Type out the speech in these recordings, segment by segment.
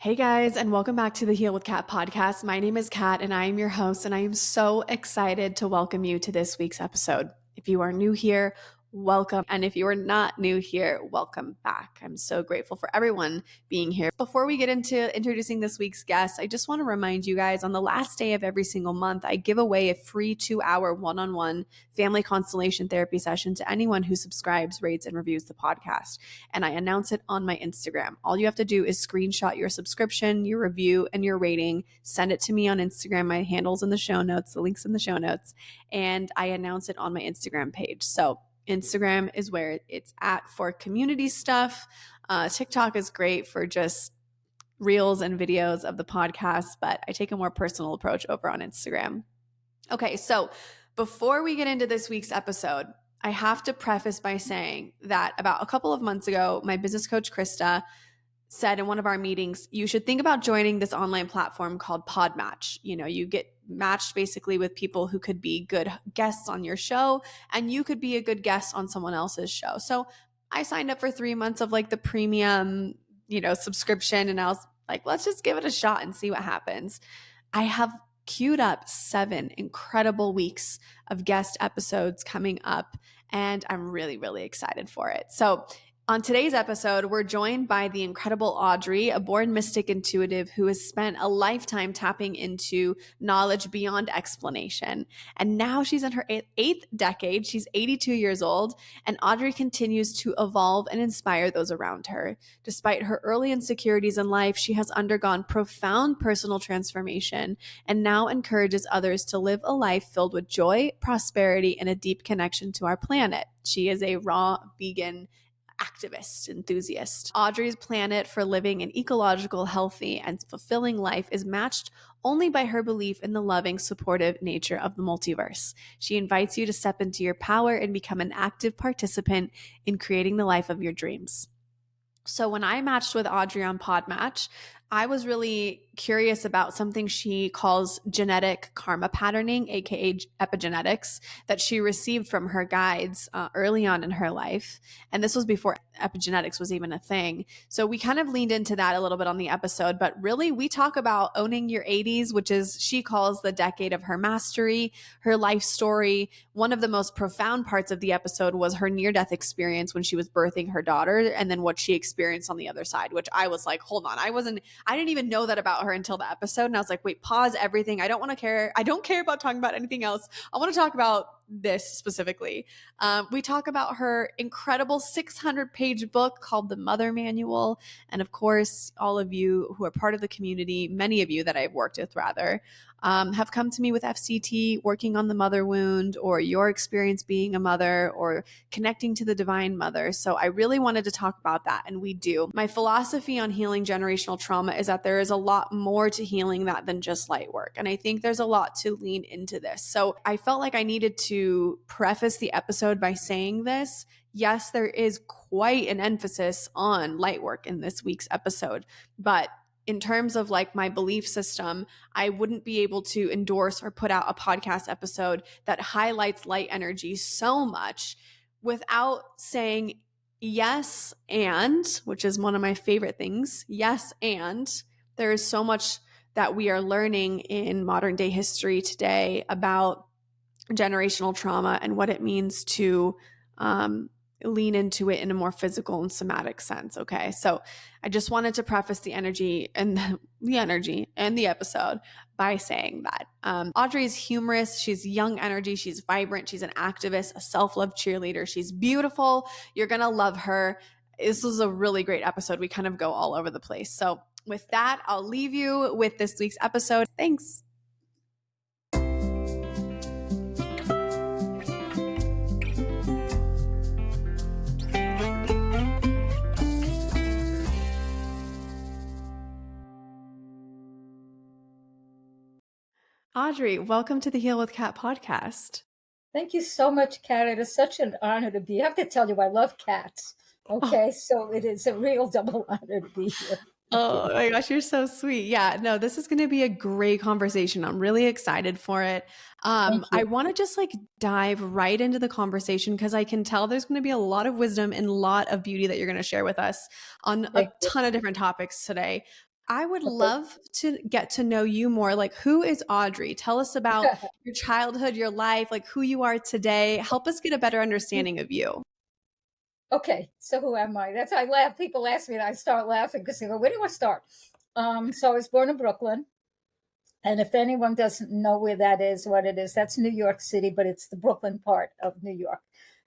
Hey guys, and welcome back to the Heal with Kat podcast. My name is Kat and I am your host, and I am so excited to welcome you to this week's episode. If you are new here, welcome. And if you are not new here, welcome back. I'm so grateful for everyone being here. Before we get into introducing this week's guest, I just want to remind you guys on the last day of every single month, I give away a free 2-hour one-on-one family constellation therapy session to anyone who subscribes, rates, and reviews the podcast. And I announce it on my Instagram. All you have to do is screenshot your subscription, your review, and your rating. Send it to me on Instagram. My handle's in the show notes, the link's in the show notes, and I announce it on my Instagram page. So Instagram is where it's at for community stuff. TikTok is great for just reels and videos of the podcast, but I take a more personal approach over on Instagram. Okay, so before we get into this week's episode, I have to preface by saying that about a couple of months ago, my business coach, Krista, said in one of our meetings, you should think about joining this online platform called Podmatch. You know, you get matched basically with people who could be good guests on your show, and you could be a good guest on someone else's show. So I signed up for 3 months of like the premium, subscription, and I was like, let's just give it a shot and see what happens. I have queued up 7 incredible weeks of guest episodes coming up, and I'm really, really excited for it. So on today's episode, we're joined by the incredible Audrey, a born mystic intuitive who has spent a lifetime tapping into knowledge beyond explanation. And now she's in her 8th decade. She's 82 years old, and Audrey continues to evolve and inspire those around her. Despite her early insecurities in life, she has undergone profound personal transformation and now encourages others to live a life filled with joy, prosperity, and a deep connection to our planet. She is a raw vegan activist, enthusiast. Audrey's planet for living an ecological, healthy, and fulfilling life is matched only by her belief in the loving, supportive nature of the multiverse. She invites you to step into your power and become an active participant in creating the life of your dreams. So when I matched with Audrey on Podmatch, I was really curious about something she calls genetic karma patterning, aka epigenetics, that she received from her guides early on in her life. And this was before epigenetics was even a thing. So we kind of leaned into that a little bit on the episode, but really we talk about owning your 80s, which is she calls the decade of her mastery, her life story. One of the most profound parts of the episode was her near-death experience when she was birthing her daughter, and then what she experienced on the other side, which I was like, hold on, I didn't even know that about her until the episode. And I was like, wait, pause everything. I don't care about talking about anything else. I want to talk about this specifically. We talk about her incredible 600-page book called The Mother Manual. And of course, all of you who are part of the community, many of you that I've worked with rather, have come to me with FCT, working on the mother wound, or your experience being a mother, or connecting to the divine mother. So I really wanted to talk about that, and we do. My philosophy on healing generational trauma is that there is a lot more to healing that than just light work. And I think there's a lot to lean into this. So I felt like I needed to preface the episode by saying this. Yes, there is quite an emphasis on light work in this week's episode, but in terms of like my belief system, I wouldn't be able to endorse or put out a podcast episode that highlights light energy so much without saying yes, and, which is one of my favorite things, yes, and there is so much that we are learning in modern day history today about generational trauma and what it means to lean into it in a more physical and somatic sense. Okay. So I just wanted to preface the energy and the episode by saying that Audrey is humorous. She's young energy. She's vibrant. She's an activist, a self-love cheerleader. She's beautiful. You're going to love her. This was a really great episode. We kind of go all over the place. So with that, I'll leave you with this week's episode. Thanks. Audrey, welcome to the Heal with Kat podcast. Thank you so much, Kat. It is such an honor to be. I have to tell you, I love cats. Okay, so it is a real double honor to be here. Oh my gosh, you're so sweet. Yeah, no, this is going to be a great conversation. I'm really excited for it. I want to just like dive right into the conversation because I can tell there's going to be a lot of wisdom and a lot of beauty that you're going to share with us on a ton of different topics today. I would Okay. love to get to know you more. Like, who is Audrey? Tell us about your childhood, your life, like who you are today. Help us get a better understanding of you. Okay, so who am I? That's I laugh. People ask me, and I start laughing because they go, "Where do I start?" So I was born in Brooklyn, and if anyone doesn't know where that is, what it is, that's New York City, but it's the Brooklyn part of New York,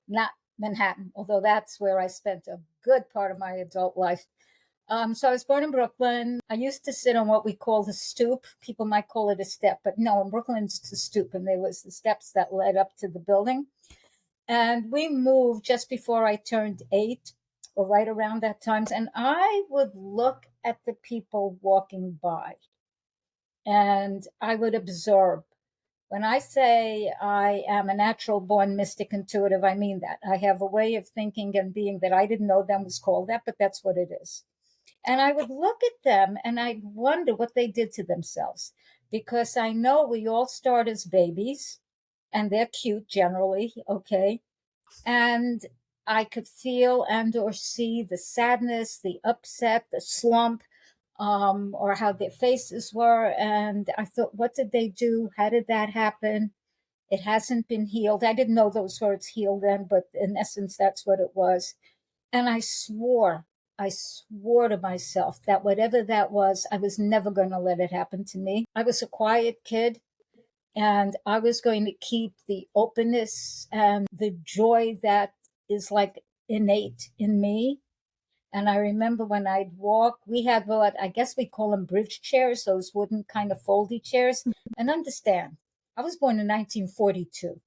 not Manhattan. Although that's where I spent a good part of my adult life. So I was born in Brooklyn. I used to sit on what we call the stoop. People might call it a step, but no, in Brooklyn it's a stoop, and there was the steps that led up to the building. And we moved just before I turned 8, or right around that time. And I would look at the people walking by, and I would observe. When I say I am a natural born mystic intuitive, I mean that. I have a way of thinking and being that I didn't know them was called that, but that's what it is. And I would look at them and I'd wonder what they did to themselves, because I know we all start as babies and they're cute generally, okay? And I could feel and or see the sadness, the upset, the slump, or how their faces were. And I thought, what did they do? How did that happen? It hasn't been healed. I didn't know those words heal then, but in essence, that's what it was. And I swore to myself that whatever that was, I was never going to let it happen to me. I was a quiet kid, and I was going to keep the openness and the joy that is like innate in me. And I remember when I'd walk, we had what I guess we call them bridge chairs, those wooden kind of foldy chairs. And understand, I was born in 1942.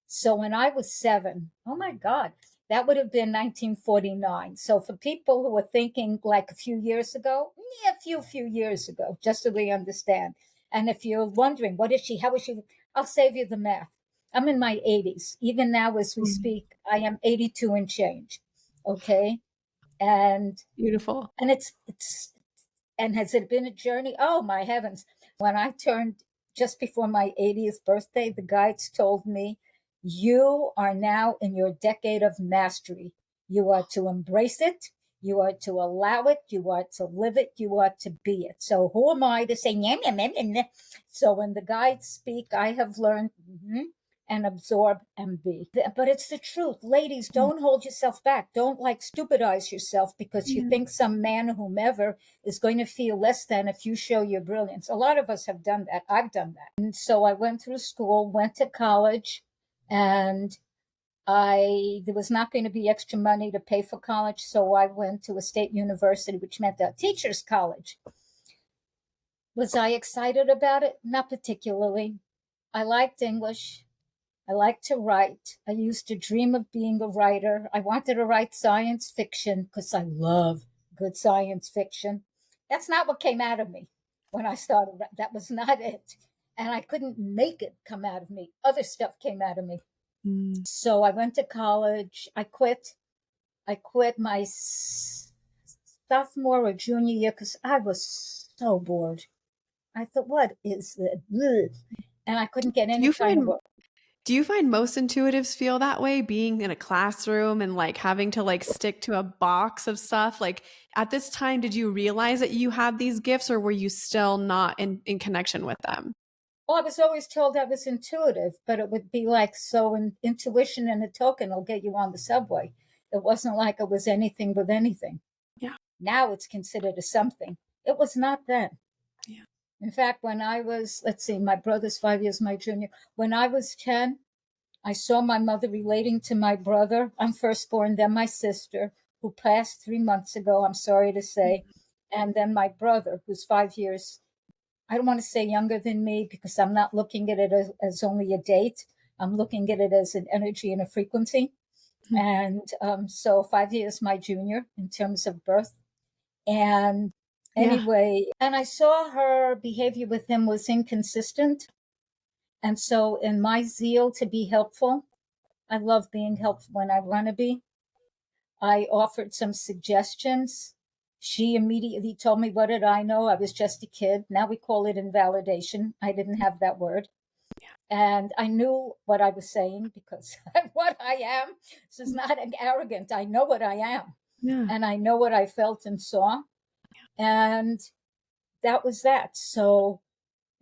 So when I was 7, oh my God, that would have been 1949. So for people who are thinking like a few years ago, yeah, a few years ago, just so we understand. And if you're wondering, what is she? How is she? I'll save you the math. I'm in my 80s. Even now, as we Mm. speak, I am 82 and change. Okay. And Beautiful. it's and has it been a journey? Oh, my heavens. When I turned just before my 80th birthday, the guides told me, you are now in your decade of mastery. You are to embrace it. You are to allow it. You are to live it. You are to be it. So who am I to say, nyam, nyam, nyam, nyam. So when the guides speak, I have learned and absorb and be. But it's the truth. Ladies, don't hold yourself back. Don't like stupidize yourself because you Yeah. think some man, whomever, is going to feel less than if you show your brilliance. A lot of us have done that. I've done that. And so I went through school, went to college, and there was not going to be extra money to pay for college, so I went to a state university, which meant a teacher's college. Was I excited about it? Not particularly. I liked English. I like to write. I used to dream of being a writer. I wanted to write science fiction because I love good science fiction. That's not what came out of me when I started. That was not it. And I couldn't make it come out of me. Other stuff came out of me. Mm. So I went to college. I quit. I quit my sophomore or junior year because I was so bored. I thought, what is this? And I couldn't get Do any you kind of find work. do you find most intuitives feel that way, being in a classroom and like having to like stick to a box of stuff? Like at this time, did you realize that you had these gifts, or were you still not in connection with them? Well, I was always told I was intuitive, but it would be like, so intuition and a token will get you on the subway. It wasn't like it was anything with anything. Yeah. Now it's considered a something. It was not then. Yeah. In fact, when I was, let's see, my brother's 5 years my junior. When I was 10, I saw my mother relating to my brother. I'm firstborn, then my sister, who passed 3 months ago, I'm sorry to say, and then my brother, who's 5 years, I don't want to say younger than me because I'm not looking at it as only a date. I'm looking at it as an energy and a frequency. And so 5 years my junior in terms of birth. And Yeah. anyway, and I saw her behavior with him was inconsistent. And so in my zeal to be helpful, I love being helpful when I want to be. I offered some suggestions. She immediately told me, what did I know? I was just a kid. Now we call it invalidation. I didn't have that word. And I knew what I was saying because I'm what I am. This is not arrogant. I know what I am. Yeah. And I know what I felt and saw. And that was that. So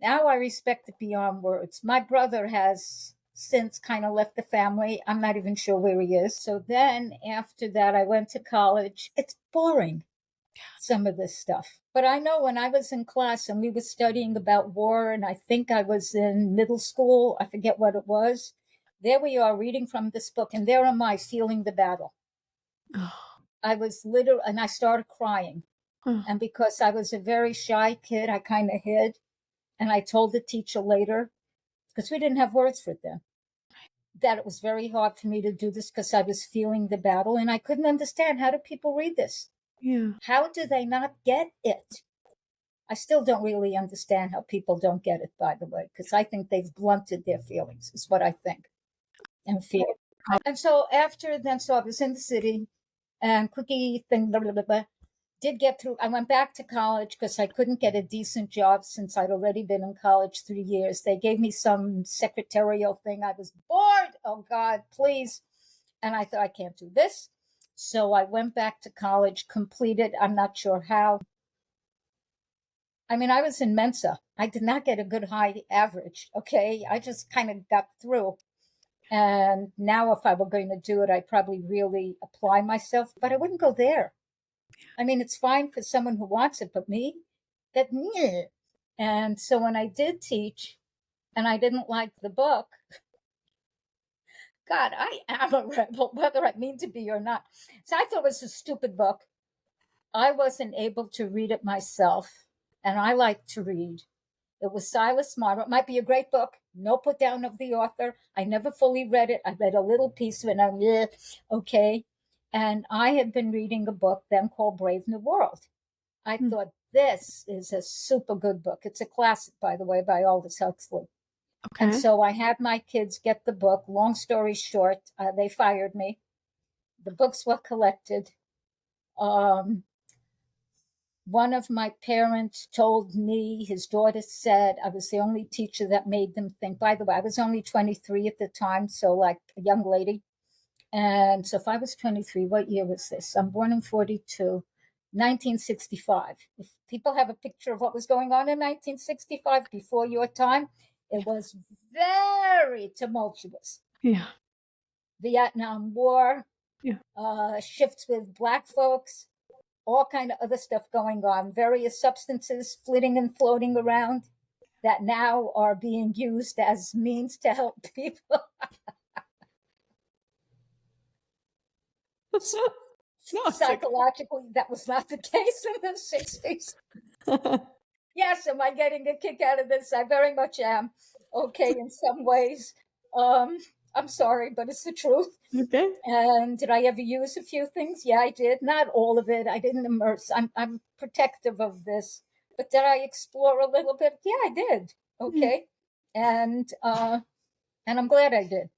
now I respect it beyond words. My brother has since kind of left the family. I'm not even sure where he is. So then after that, I went to college. It's boring, some of this stuff. But I know when I was in class and we were studying about war, and I think I was in middle school, I forget what it was. There we are reading from this book, and there am I feeling the battle. I was literally, and I started crying. And because I was a very shy kid, I kind of hid. And I told the teacher later, because we didn't have words for it then, that it was very hard for me to do this because I was feeling the battle and I couldn't understand, how do people read this? Yeah. How do they not get it? I still don't really understand how people don't get it, by the way, because I think they've blunted their feelings, is what I think, and fear. And so after then, so I was in the city and quickie thing, blah, blah, blah, blah, did get through. I went back to college because I couldn't get a decent job since I'd already been in college 3 years. They gave me some secretarial thing. I was bored. Oh, God, please. And I thought, I can't do this. So I went back to college, completed. I'm not sure how. I mean, I was in Mensa. I did not get a good high average. Okay. I just kind of got through. And now, if I were going to do it, I'd probably really apply myself, but I wouldn't go there. I mean, it's fine for someone who wants it, but me, that, meh. And so when I did teach and I didn't like the book, God, I am a rebel, whether I mean to be or not. So I thought it was a stupid book. I wasn't able to read it myself, and I like to read. It was Silas Marner. It might be a great book. No put down of the author. I never fully read it. I read a little piece of it. And I'm, okay. And I had been reading a book then called Brave New World. I thought, this is a super good book. It's a classic, by the way, by Aldous Huxley. Okay. And so I had my kids get the book. Long story short, they fired me. The books were collected. One of my parents told me, his daughter said I was the only teacher that made them think. By the way, I was only 23 at the time, so like a young lady. And so if I was 23, what year was this? I'm born in 42, 1965. If people have a picture of what was going on in 1965 before your time, it was very tumultuous. Yeah. Vietnam War, Yeah. shifts with Black folks, all kind of other stuff going on, various substances flitting and floating around that now are being used as means to help people. No, Psychologically, that was not the case in the 60s. Yes, am I getting a kick out of this? I very much am. Okay, in some ways. I'm sorry, but it's the truth. Okay. And did I ever use a few things? Yeah, I did. Not all of it. I didn't immerse. I'm protective of this. But did I explore a little bit? Yeah, I did. Okay. And I'm glad I did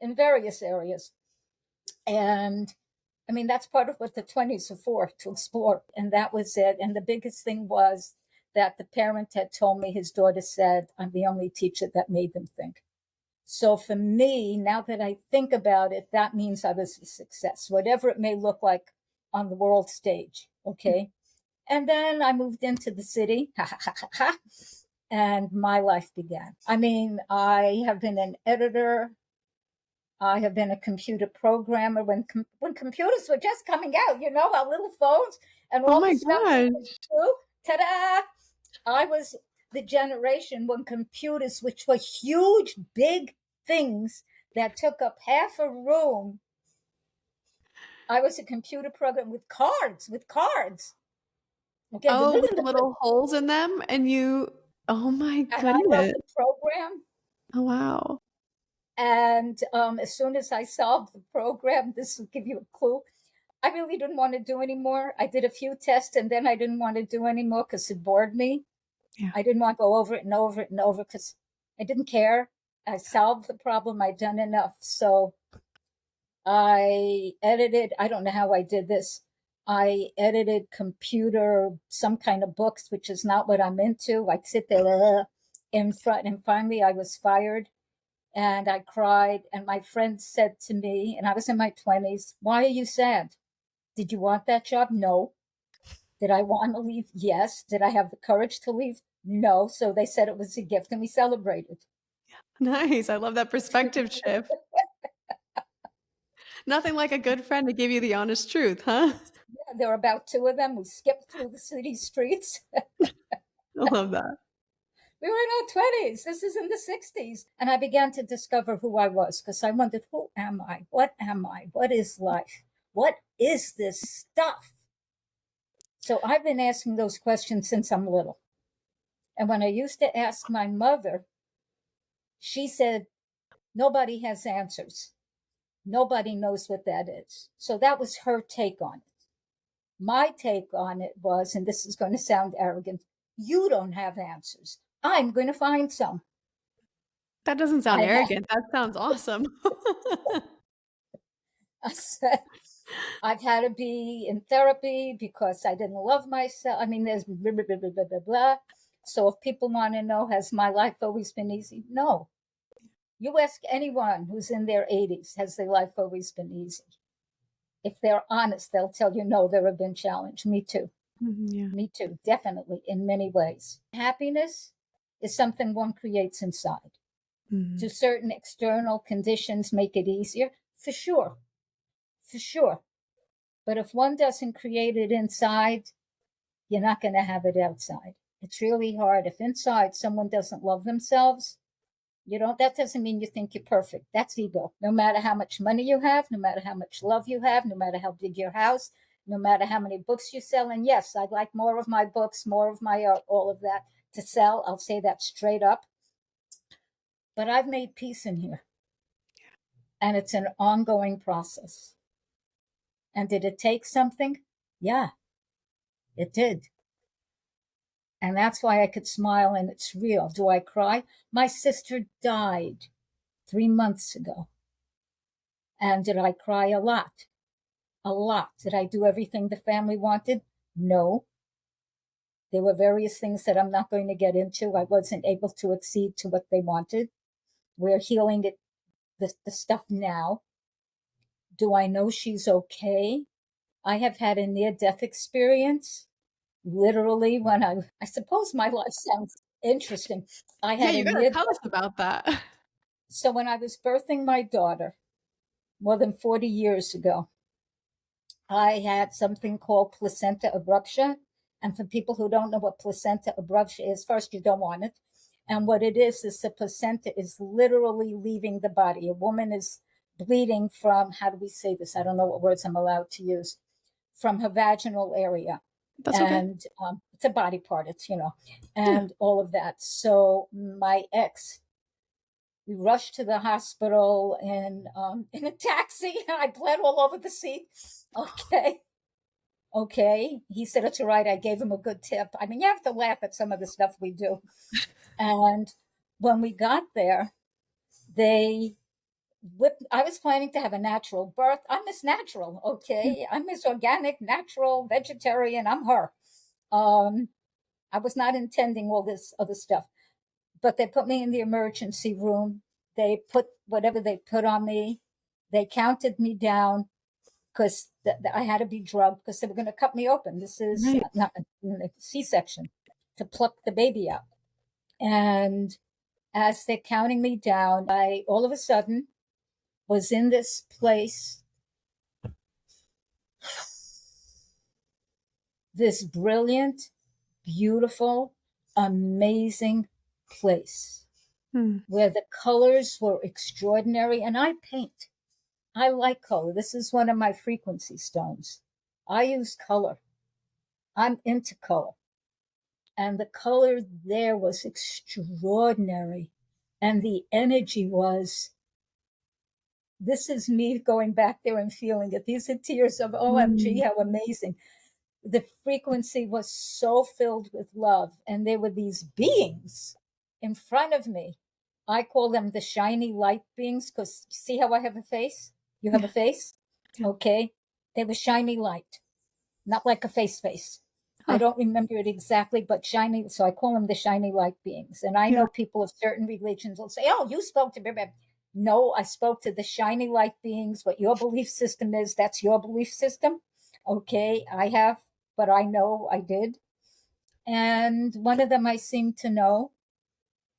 in various areas. And I mean, that's part of what the 20s are for, to explore. And that was it. And the biggest thing was that the parent had told me, his daughter said, I'm the only teacher that made them think. So for me, now that I think about it, that means I was a success, whatever it may look like on the world stage. Okay. And then I moved into the city, and my life began. I mean, I have been an editor. I have been a computer programmer when computers were just coming out, our little phones and all the stuff. Ta-da! I was the generation when computers, which were huge, big things that took up half a room. I was a computer program with cards. Okay, with the little holes in them, and oh my goodness. And I wrote the program. Oh, wow. And as soon as I solved the program, this will give you a clue, I really didn't want to do anymore. I did a few tests, and then I didn't want to do anymore because it bored me. Yeah. I didn't want to go over it and over it and over because I didn't care. I solved the problem. I'd done enough. So I edited, I don't know how I did this. I edited computer, some kind of books, which is not what I'm into. I'd sit there in front, and finally I was fired. And I cried, and my friend said to me, and I was in my 20s, why are you sad? Did you want that job? No. Did I want to leave? Yes. Did I have the courage to leave? No. So they said it was a gift and we celebrated. Nice. I love that perspective shift. Nothing like a good friend to give you the honest truth, huh? Yeah, there were about 2 of them. We skipped through the city streets. I love that. We were in our 20s. This is in the 60s. And I began to discover who I was because I wondered, who am I? What am I? What is life? What is this stuff? So I've been asking those questions since I'm little. And when I used to ask my mother, she said, nobody has answers. Nobody knows what that is. So that was her take on it. My take on it was, and this is going to sound arrogant, you don't have answers. I'm going to find some. That doesn't sound I arrogant. That sounds awesome. said, I've had to be in therapy because I didn't love myself. I mean, there's blah, blah, blah, blah, blah, blah, blah. So if people want to know, has my life always been easy? No. You ask anyone who's in their 80s, has their life always been easy? If they're honest, they'll tell you, no, there have been challenges. Me too. Yeah. Me too, definitely, in many ways. Happiness is something one creates inside. Do certain external conditions make it easier? For sure. For sure. But if one doesn't create it inside, you're not going to have it outside. It's really hard. If inside someone doesn't love themselves, that doesn't mean you think you're perfect. That's ego. No matter how much money you have, no matter how much love you have, no matter how big your house, no matter how many books you sell. And yes, I'd like more of my books, more of my art, all of that to sell. I'll say that straight up. But I've made peace in here. And it's an ongoing process. And did it take something? Yeah, it did. And that's why I could smile and it's real. Do I cry? My sister died 3 months ago. And did I cry a lot? A lot. Did I do everything the family wanted? No. There were various things that I'm not going to get into. I wasn't able to accede to what they wanted. We're healing it, the stuff now. Do I know she's okay? I have had a near-death experience. Literally, when I suppose my life sounds interesting. I Yeah, had a you gotta tell near-death. us about that. So when I was birthing my daughter, more than 40 years ago, I had something called placenta abruptia. And for people who don't know what placenta abruptia is, first, you don't want it. And what it is the placenta is literally leaving the body. A woman is bleeding from, how do we say this? I don't know what words I'm allowed to use, from her vaginal area. That's okay. And it's a body part, and all of that. So my ex, we rushed to the hospital in a taxi. I bled all over the seat. Okay. He said, it's all right. I gave him a good tip. I mean, you have to laugh at some of the stuff we do. And when we got there, I was planning to have a natural birth. I'm Miss Natural, okay? I'm Miss Organic, Natural, Vegetarian. I'm her. I was not intending all this other stuff. But they put me in the emergency room. They put whatever they put on me. They counted me down because I had to be drugged because they were going to cut me open. This is not a C-section to pluck the baby out. And as they're counting me down, I all of a sudden was in this place, this brilliant, beautiful, amazing place where the colors were extraordinary. And I paint. I like color. This is one of my frequency stones. I use color. I'm into color. And the color there was extraordinary. And the energy was, this is me going back there and feeling it. These are tears of OMG, how amazing. The frequency was so filled with love. And there were these beings in front of me. I call them the shiny light beings because see how I have a face? You have a face? Yeah. Okay. They were shiny light, not like a face. I don't remember it exactly, but shiny. So I call them the shiny light beings. And I know people of certain religions will say, oh, you spoke to me. No, I spoke to the shiny light beings. What your belief system is, that's your belief system. Okay. I have but I know I did. And one of them I seemed to know.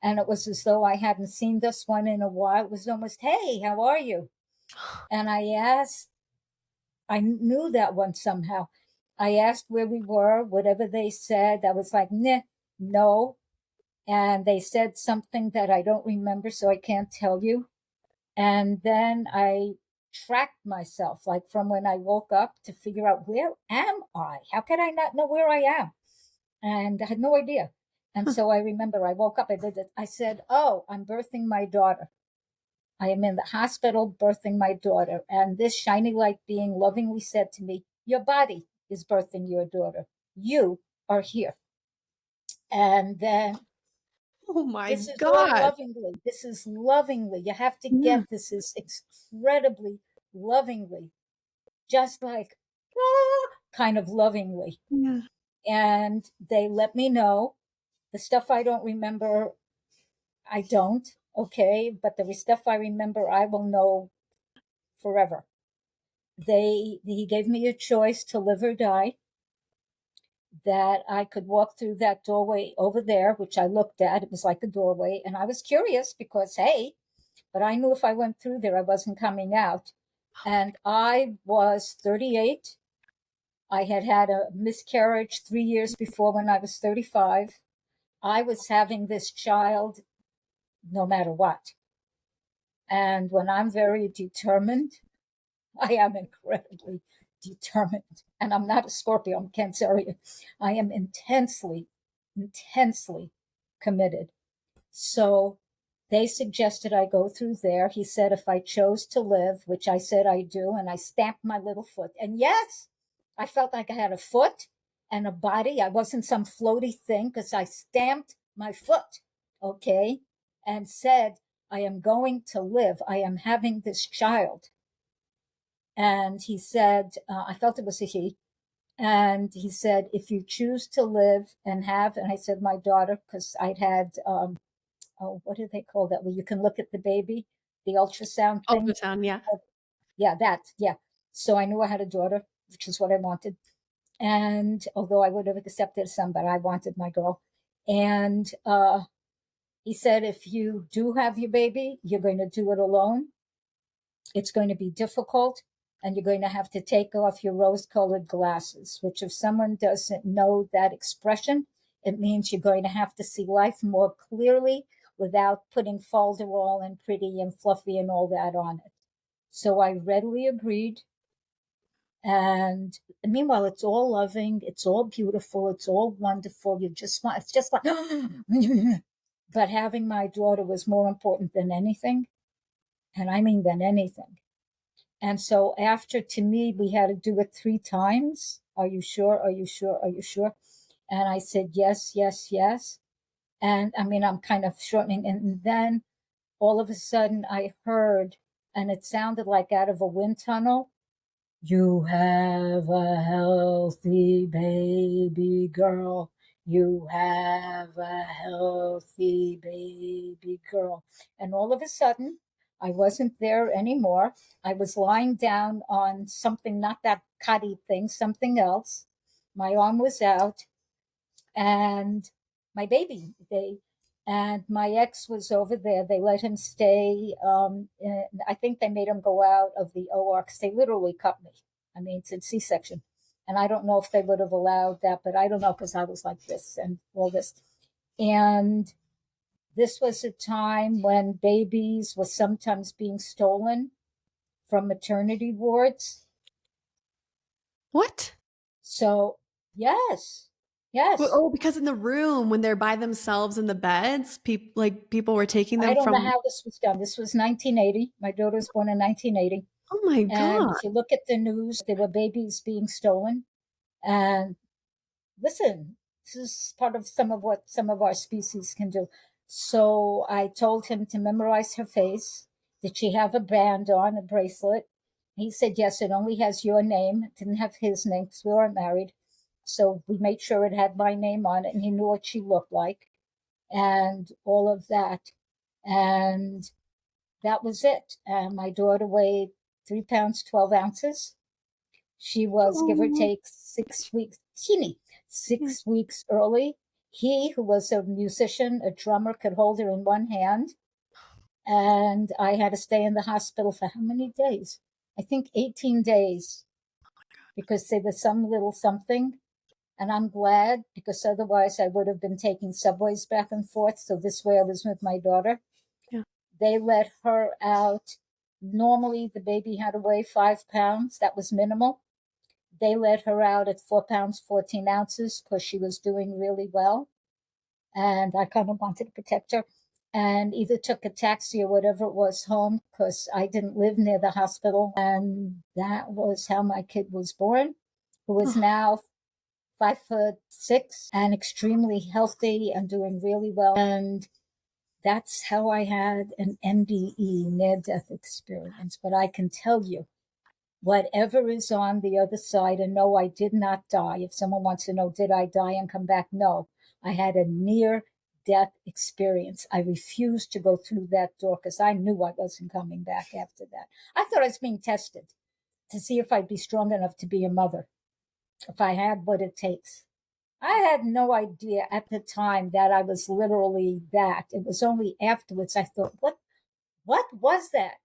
And it was as though I hadn't seen this one in a while. It was almost, hey, how are you? And I knew that one somehow. I asked where we were, whatever they said. I was like, nah, no. And they said something that I don't remember, so I can't tell you. And then I tracked myself, like from when I woke up to figure out, where am I? How could I not know where I am? And I had no idea. And so I remember I woke up, I did it. I said, oh, I'm birthing my daughter. I am in the hospital birthing my daughter. And this shiny light being lovingly said to me, your body is birthing your daughter. You are here. And then Oh my this is all God. lovingly. This is lovingly. You have to Yeah. get this is incredibly lovingly, just like kind of lovingly. Yeah. And they let me know the stuff I don't remember. I don't. Okay. But the stuff I remember, I will know forever. He gave me a choice to live or die, that I could walk through that doorway over there, which I looked at. It was like a doorway. And I was curious because, hey, but I knew if I went through there, I wasn't coming out. And I was 38. I had had a miscarriage 3 years before when I was 35. I was having this child no matter what. And when I'm very determined, I am incredibly determined. And I'm not a Scorpio, I'm Cancerian. I am intensely, intensely committed. So they suggested I go through there. He said if I chose to live, which I said I do, and I stamped my little foot. And yes, I felt like I had a foot and a body. I wasn't some floaty thing because I stamped my foot, okay, and said, I am going to live. I am having this child. And he said, I felt it was a he. And he said, if you choose to live and have, and I said, my daughter, because I'd had, oh, what do they call that? Where you can look at the baby, the ultrasound thing. Ultrasound, yeah. Yeah, that, yeah. So I knew I had a daughter, which is what I wanted. And although I would have accepted some, but I wanted my girl. And he said, if you do have your baby, you're going to do it alone. It's going to be difficult, and you're going to have to take off your rose-colored glasses, which if someone doesn't know that expression, it means you're going to have to see life more clearly without putting folderol and pretty and fluffy and all that on it. So I readily agreed. And meanwhile, it's all loving, it's all beautiful, it's all wonderful. You just want, it's just like, but having my daughter was more important than anything. And I mean, than anything. And so after, to me, we had to do it 3 times. Are you sure? Are you sure? Are you sure? And I said, yes, yes, yes. And I mean, I'm kind of shortening. And then all of a sudden I heard, and it sounded like out of a wind tunnel, you have a healthy baby girl. You have a healthy baby girl. And all of a sudden, I wasn't there anymore. I was lying down on something, not that cotty thing, something else. My arm was out, and my baby, and my ex was over there. They let him stay. I think they made him go out of the OR because they literally cut me. I mean, it's a C-section. And I don't know if they would have allowed that, but I don't know because I was like this and all this. And this was a time when babies were sometimes being stolen from maternity wards. What? So, yes, yes. Oh, because in the room when they're by themselves in the beds, people were taking I them don't know from. how this was done. This was 1980. My daughter was born in 1980. Oh my And God. if you look at the news, there were babies being stolen. And listen, this is part of some of what some of our species can do. So I told him to memorize her face. Did she have a band on, a bracelet? He said, yes, it only has your name. It didn't have his name because we weren't married. So we made sure it had my name on it, and he knew what she looked like and all of that. And that was it. And my daughter weighed 3 pounds, 12 ounces. She was, give or Oh, take, 6 weeks, teeny, yeah. 6 weeks early. He, who was a musician, a drummer, could hold her in one hand. And I had to stay in the hospital for how many days? I think 18 days because there was some little something. And I'm glad because otherwise I would have been taking subways back and forth. So this way I was with my daughter. Yeah. They let her out. Normally the baby had to weigh 5 pounds. That was minimal. They let her out at 4 pounds, 14 ounces because she was doing really well. And I kind of wanted to protect her. And either took a taxi or whatever it was home because I didn't live near the hospital. And that was how my kid was born, who is Oh, now 5'6" and extremely healthy and doing really well. And that's how I had an NDE, near death experience. But I can tell you, whatever is on the other side, and no, I did not die. If someone wants to know, did I die and come back? No, I had a near death experience. I refused to go through that door because I knew I wasn't coming back after that. I thought I was being tested to see if I'd be strong enough to be a mother, if I had what it takes. I had no idea at the time that I was literally that. It was only afterwards I thought, what was that?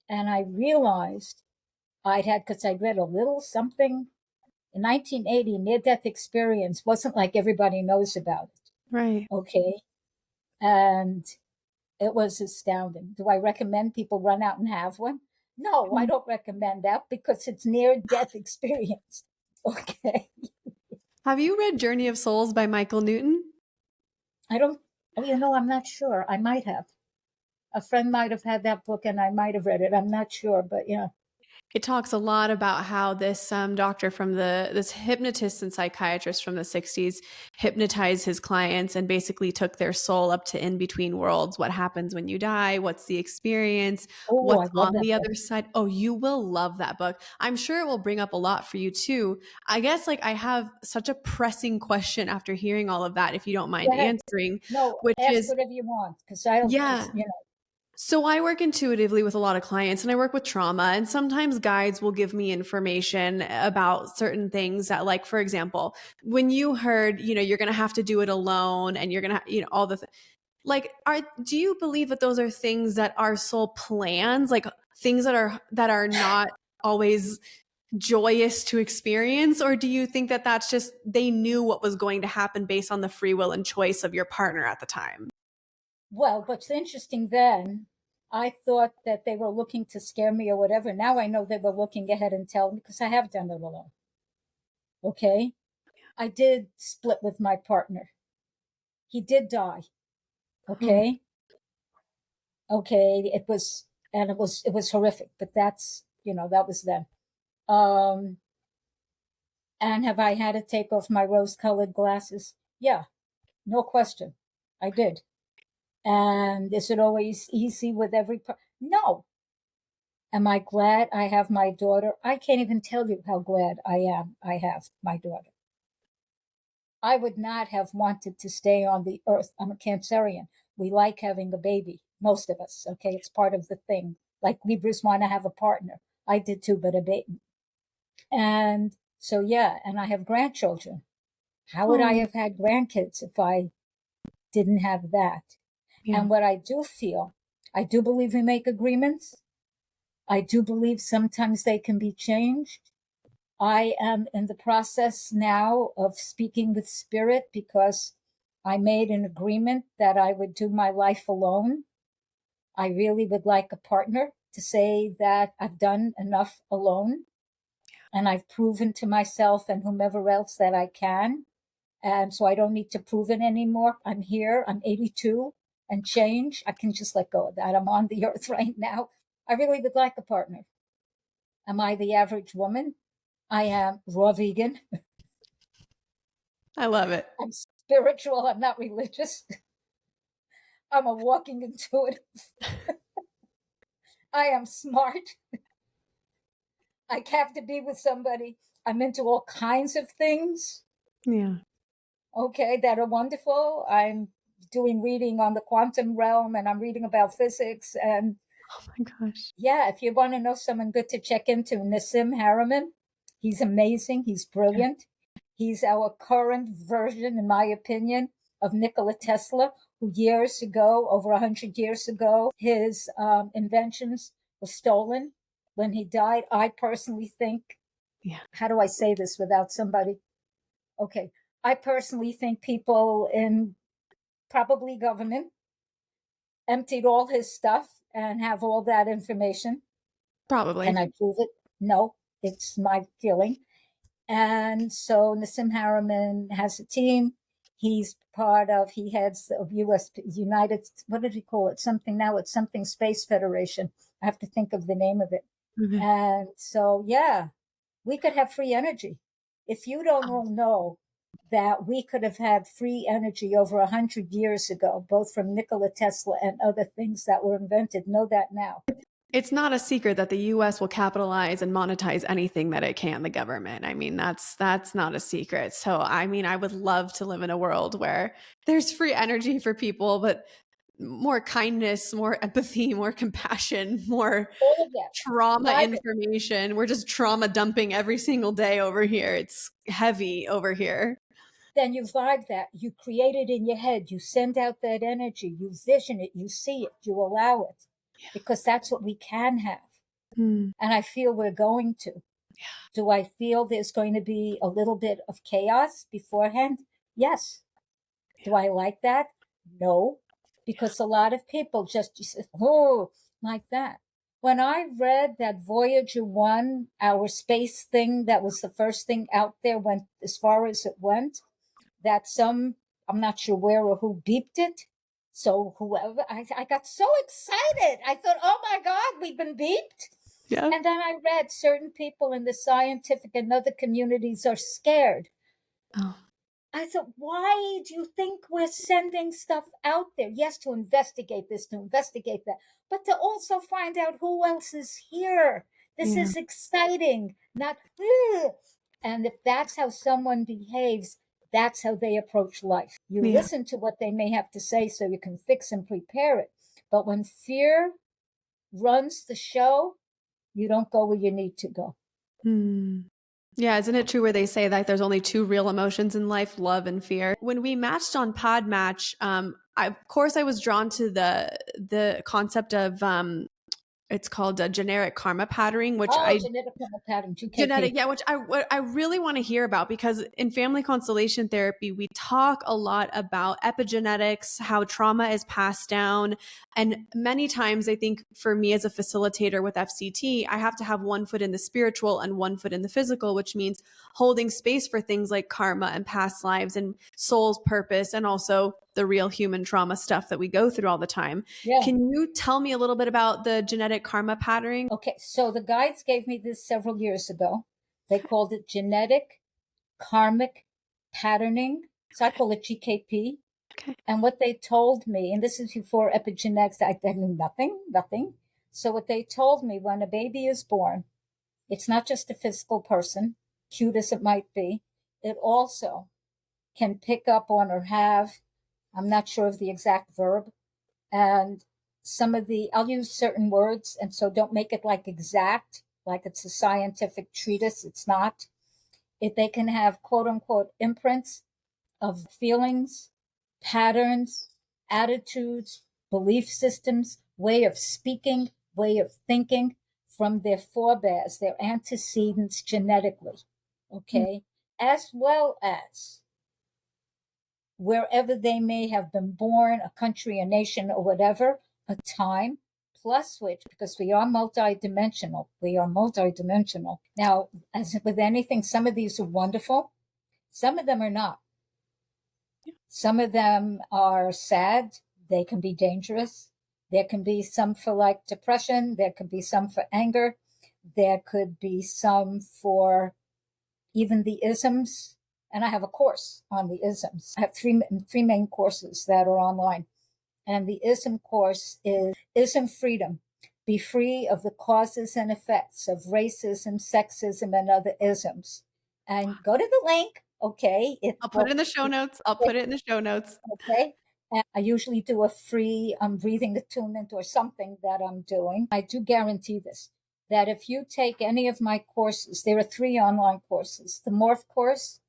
And I realized I'd had, because I'd read a little something in 1980, near death experience wasn't like everybody knows about it. right. Okay. And it was astounding. Do I recommend people run out and have one? No, I Mm. don't recommend that because it's near death experience. Okay. Have you read Journey of Souls by Michael Newton? I don't, I'm not sure. I might have. A friend might have had that book and I might have read it. I'm not sure, but yeah. It talks a lot about how this doctor from this hypnotist and psychiatrist from the 60s hypnotized his clients and basically took their soul up to in between worlds. What happens when you die? What's the experience? Oh, I What's love on that the book. other side? Oh, you will love that book. I'm sure it will bring up a lot for you too. I guess like I have such a pressing question after hearing all of that, if you don't Go mind ahead. answering, No, which ask is, whatever you want because I'll yeah, just, so I work intuitively with a lot of clients and I work with trauma, and sometimes guides will give me information about certain things that, like, for example, when you heard, you're going to have to do it alone and you're going to, all the like, do you believe that those are things that our soul plans, like things that are not always joyous to experience? Or do you think that that's just, they knew what was going to happen based on the free will and choice of your partner at the time? well, what's interesting then, I thought that they were looking to scare me or whatever. Now I know they were looking ahead and tell me because I have done it alone. Okay. I did split with my partner. He did die. Oh, Okay. Okay. It was horrific, but that was then. Um, and have I had to take off my rose colored glasses? Yeah, no question. I did. And is it always easy with no. Am I glad I have my daughter? I can't even tell you how glad I am I have my daughter. I would not have wanted to stay on the earth. I'm a Cancerian. We like having a baby, most of us. Okay, it's part of the thing. Like Libras want to have a partner. I did too, but a baby. And so, yeah, and I have grandchildren. How would I oh, have had grandkids if I didn't have that? yeah. And what I do feel, I do believe we make agreements. I do believe sometimes they can be changed. I am in the process now of speaking with spirit because I made an agreement that I would do my life alone. I really would like a partner to say that I've done enough alone and I've proven to myself and whomever else that I can. And so I don't need to prove it anymore. I'm here. I'm 82 and change. I can just let go of that. I'm on the earth right now. I really would like a partner. Am I the average woman? I am raw vegan. I love it. I'm spiritual. I'm not religious. I'm a walking intuitive. I am smart. I have to be with somebody. I'm into all kinds of things, Yeah. okay, that are wonderful. I'm doing reading on the quantum realm and I'm reading about physics. And Oh my gosh. yeah, if you want to know someone good to check into, Nassim Harriman, He's amazing. He's brilliant. He's our current version, in my opinion, of Nikola Tesla, who years ago, over 100 years ago, his inventions were stolen when he died. I personally think, how do I say this without somebody? Okay. I personally think people in probably government emptied all his stuff and have all that information. Probably. Can I prove it? No, it's my feeling. And so Nassim Harriman has a team. He heads the U.S. United, what did he call it? Something now, it's something Space Federation. I have to think of the name of it. Mm-hmm. And so, yeah, we could have free energy. If you don't all know that we could have had free energy over 100 years ago, both from Nikola Tesla and other things that were invented, know that now. It's not a secret that the U.S. will capitalize and monetize anything that it can, the government. I mean, that's not a secret. So, I mean, I would love to live in a world where there's free energy for people, but more kindness, more empathy, more compassion, more trauma information. We're just trauma dumping every single day over here. It's heavy over here. Then you vibe that. You create it in your head. You send out that energy. You vision it. You see it. You allow it. Because that's what we can have. And I feel we're going to. Do I feel there's going to be a little bit of chaos beforehand? Yes. Do I like that? No. Because a lot of people just like that. When I read that Voyager 1, our space thing, that was the first thing out there, went as far as it went, that I'm not sure where or who beeped it. So whoever, I got so excited. I thought, oh my God, we've been beeped. Yeah. And then I read certain people in the scientific and other communities are scared. Oh. I thought, why do you think we're sending stuff out there? Yes, to investigate this, to investigate that, but to also find out who else is here. This is exciting, not, and if that's how someone behaves, that's how they approach life. You listen to what they may have to say so you can fix and prepare it. But when fear runs the show, you don't go where you need to go. Yeah, isn't it true where they say that there's only two real emotions in life, love and fear? When we matched on Podmatch, of course I was drawn to the concept of it's called generic karma patterning, which genetic karma patterning, GKP. Which I really want to hear about, because in family constellation therapy, we talk a lot about epigenetics, how trauma is passed down. And many times, I think for me as a facilitator with FCT, I have to have one foot in the spiritual and one foot in the physical, which means holding space for things like karma and past lives and soul's purpose, and also the real human trauma stuff that we go through all the time. Yeah. Can you tell me a little bit about the genetic karma patterning? Okay, so the guides gave me this several years ago. They called it genetic karmic patterning. So I call it GKP. Okay. And what they told me, and this is before epigenetics, I knew nothing. So what they told me, when a baby is born, it's not just a physical person, cute as it might be, it also can pick up on or have, I'm not sure of the exact verb, and I'll use certain words, and so don't make it like exact, like it's a scientific treatise. It's not. If they can have quote unquote imprints of feelings, patterns, attitudes, belief systems, way of speaking, way of thinking from their forebears, their antecedents genetically, okay, as well as wherever they may have been born, a country, a nation, or whatever, a time, plus which, because we are multidimensional. Now, as with anything, some of these are wonderful. Some of them are not. Some of them are sad. They can be dangerous. There can be some for like depression. There could be some for anger. There could be some for even the isms. And I have a course on the isms. I have three main courses that are online. And the ism course is Ism Freedom. Be free of the causes and effects of racism, sexism, and other isms. And go to the link. Okay. I'll put it in the show notes. Okay. And I usually do a free breathing attunement or something that I'm doing. I do guarantee this, that if you take any of my courses, there are 3 online courses. The Morph course,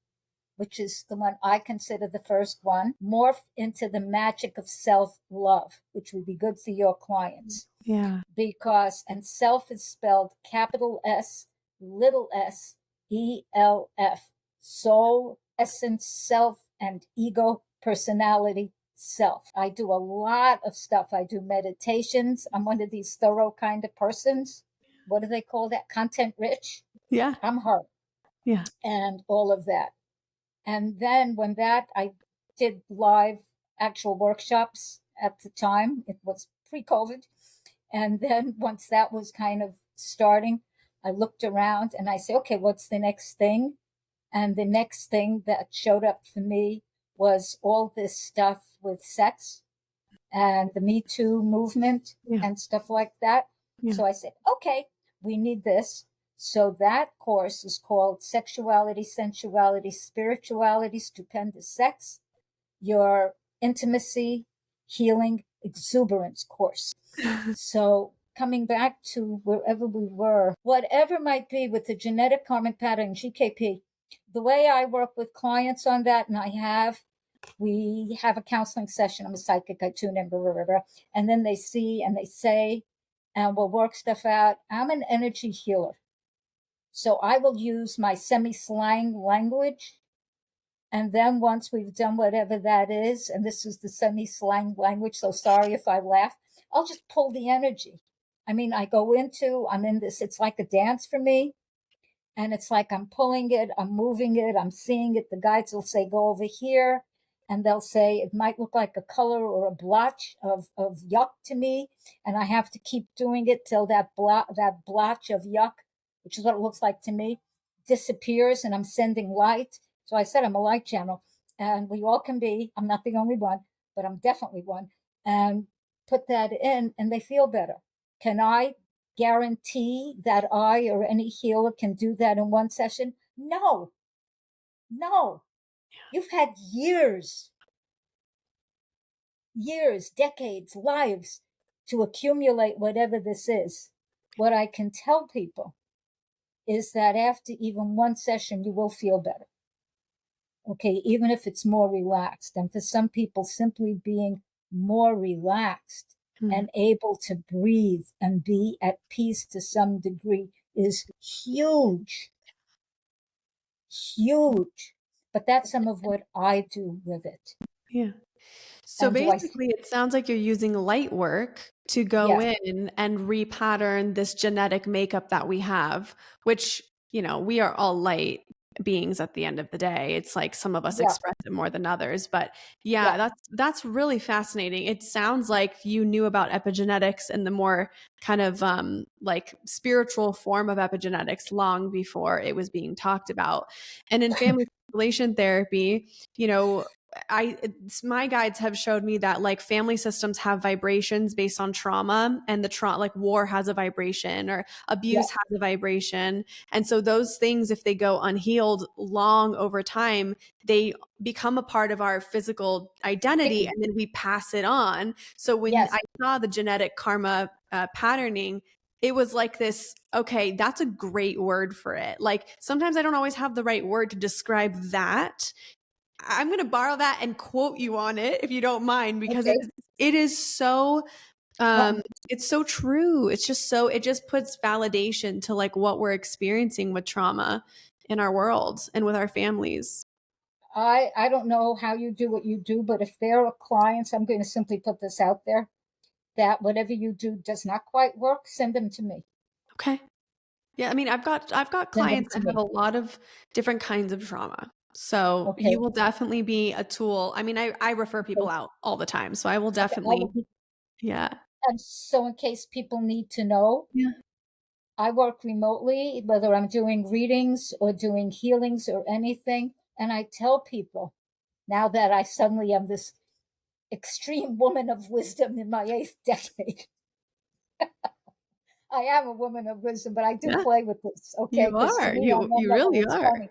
which is the one I consider the first one, morph into the magic of self-love, which would be good for your clients. Yeah. Because, and self is spelled capital S, little s, ELF. Soul, essence, self, and ego, personality, self. I do a lot of stuff. I do meditations. I'm one of these thorough kind of persons. What do they call that? Content rich. Yeah. I'm her. Yeah. And all of that. And then when that, I did live actual workshops at the time. It was pre-COVID. And then once that was kind of starting, I looked around and I said, okay, what's the next thing? And the next thing that showed up for me was all this stuff with sex and the Me Too movement and stuff like that. Yeah. So I said, okay, we need this. So that course is called Sexuality, Sensuality, Spirituality, Stupendous Sex, your Intimacy, Healing, Exuberance course. So coming back to wherever we were, whatever might be with the genetic karmic pattern, GKP, the way I work with clients on that, and we have a counseling session. I'm a psychic, I tune in, blah, blah, blah, blah, and then they see and they say, and we'll work stuff out. I'm an energy healer. So I will use my semi-slang language. And then once we've done whatever that is, and this is the semi-slang language, so sorry if I laugh, I'll just pull the energy. I mean, I'm in this, it's like a dance for me. And it's like I'm pulling it, I'm moving it, I'm seeing it. The guides will say, go over here. And they'll say, it might look like a color or a blotch of yuck to me. And I have to keep doing it till that blotch of yuck, which is what it looks like to me, disappears and I'm sending light. So I said I'm a light channel, and we all can be. I'm not the only one, but I'm definitely one. And put that in, and they feel better. Can I guarantee that I or any healer can do that in one session? No. You've had years, decades, lives to accumulate whatever this is. What I can tell people is that after even one session, you will feel better. Okay, even if it's more relaxed. And for some people, simply being more relaxed and able to breathe and be at peace to some degree is huge. But that's some of what I do with it. Yeah. So basically, it sounds like you're using light work to go in and repattern this genetic makeup that we have, which, we are all light beings at the end of the day. It's like some of us express it more than others. But that's really fascinating. It sounds like you knew about epigenetics and the more kind of like spiritual form of epigenetics long before it was being talked about. And in family constellation therapy, my guides have showed me that like family systems have vibrations based on trauma, and like war has a vibration or abuse has a vibration. And so those things, if they go unhealed long over time, they become a part of our physical identity and then we pass it on. So when I saw the genetic karma patterning, it was like this, okay, that's a great word for it. Like sometimes I don't always have the right word to describe that. I'm going to borrow that and quote you on it if you don't mind, because it is so, it's so true. It's just so, it just puts validation to like what we're experiencing with trauma in our world and with our families. I don't know how you do what you do, but if there are clients, I'm going to simply put this out there, that whatever you do does not quite work, send them to me. Okay. Yeah. I mean, I've got clients that have a lot of different kinds of trauma. So you will definitely be a tool. I mean, I refer people out all the time, so I will definitely, And so in case people need to know, I work remotely, whether I'm doing readings or doing healings or anything. And I tell people now that I suddenly am this extreme woman of wisdom in my 8th decade. I am a woman of wisdom, but I do play with this. Okay. You are. You really are. Funny.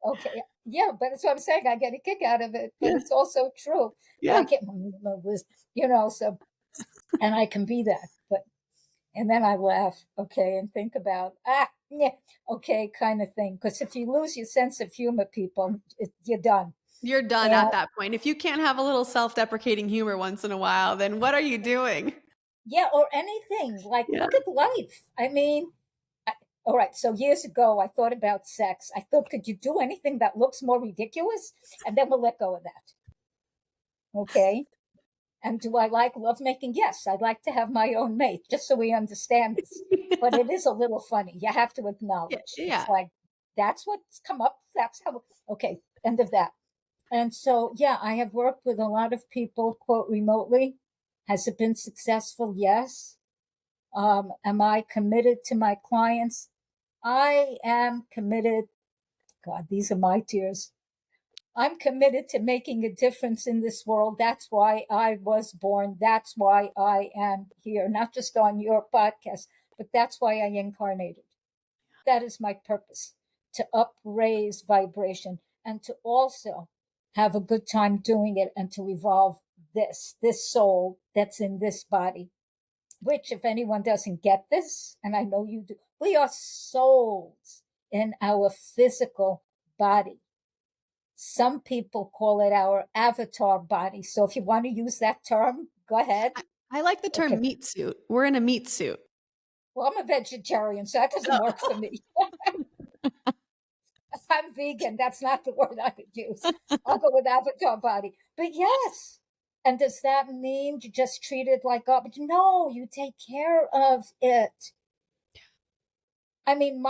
Okay. Yeah, but that's what I'm saying. I get a kick out of it, but it's also true. Yeah. I get my wisdom, so, and I can be that. But And then I laugh, okay, and think about, yeah, okay, kind of thing. Because if you lose your sense of humor, people, you're done. You're done And at that point. If you can't have a little self-deprecating humor once in a while, then what are you doing? yeah, or anything. Like, Yeah. look at life. I mean, all right, so years ago, I thought about sex. I thought, could you do anything that looks more ridiculous? And then we'll let go of that. Okay. And do I like lovemaking? Yes, I'd like to have my own mate, just so we understand this. But it is a little funny. You have to Yeah. acknowledge. Yeah. It's like, that's what's come up. That's how, okay, end of that. And so, yeah, I have worked with a lot of people, quote, remotely. Has it been successful? Yes. Am I committed to my clients? I am committed. God, these are my tears. I'm committed to making a difference in this world. That's why I was born. That's why I am here, not just on your podcast, but that's why I incarnated. That is my purpose, to upraise vibration and to also have a good time doing it and to evolve this soul that's in this body, which if anyone doesn't get this, and I know you do, we are souls in our physical body. Some people call it our avatar body. So if you want to use that term, go ahead. I like the term Okay. meat suit. We're in a meat suit. Well, I'm a vegetarian, so that doesn't work for me. I'm vegan. That's not the word I would use. I'll go with avatar body. But yes. And does that mean you just treat it like garbage? No, you take care of it. I mean,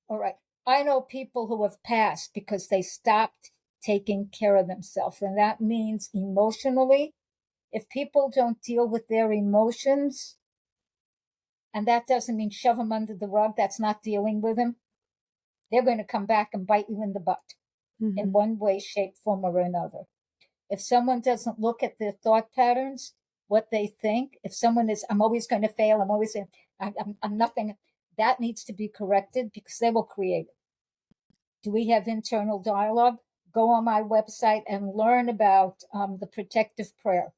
all right. I know people who have passed because they stopped taking care of themselves. And that means emotionally, if people don't deal with their emotions, and that doesn't mean shove them under the rug, that's not dealing with them, they're going to come back and bite you in the butt in one way, shape, form, or another. If someone doesn't look at their thought patterns, what they think, if someone is, I'm always going to fail, I'm nothing, that needs to be corrected because they will create it. Do we have internal dialogue? Go on my website and learn about the protective prayer.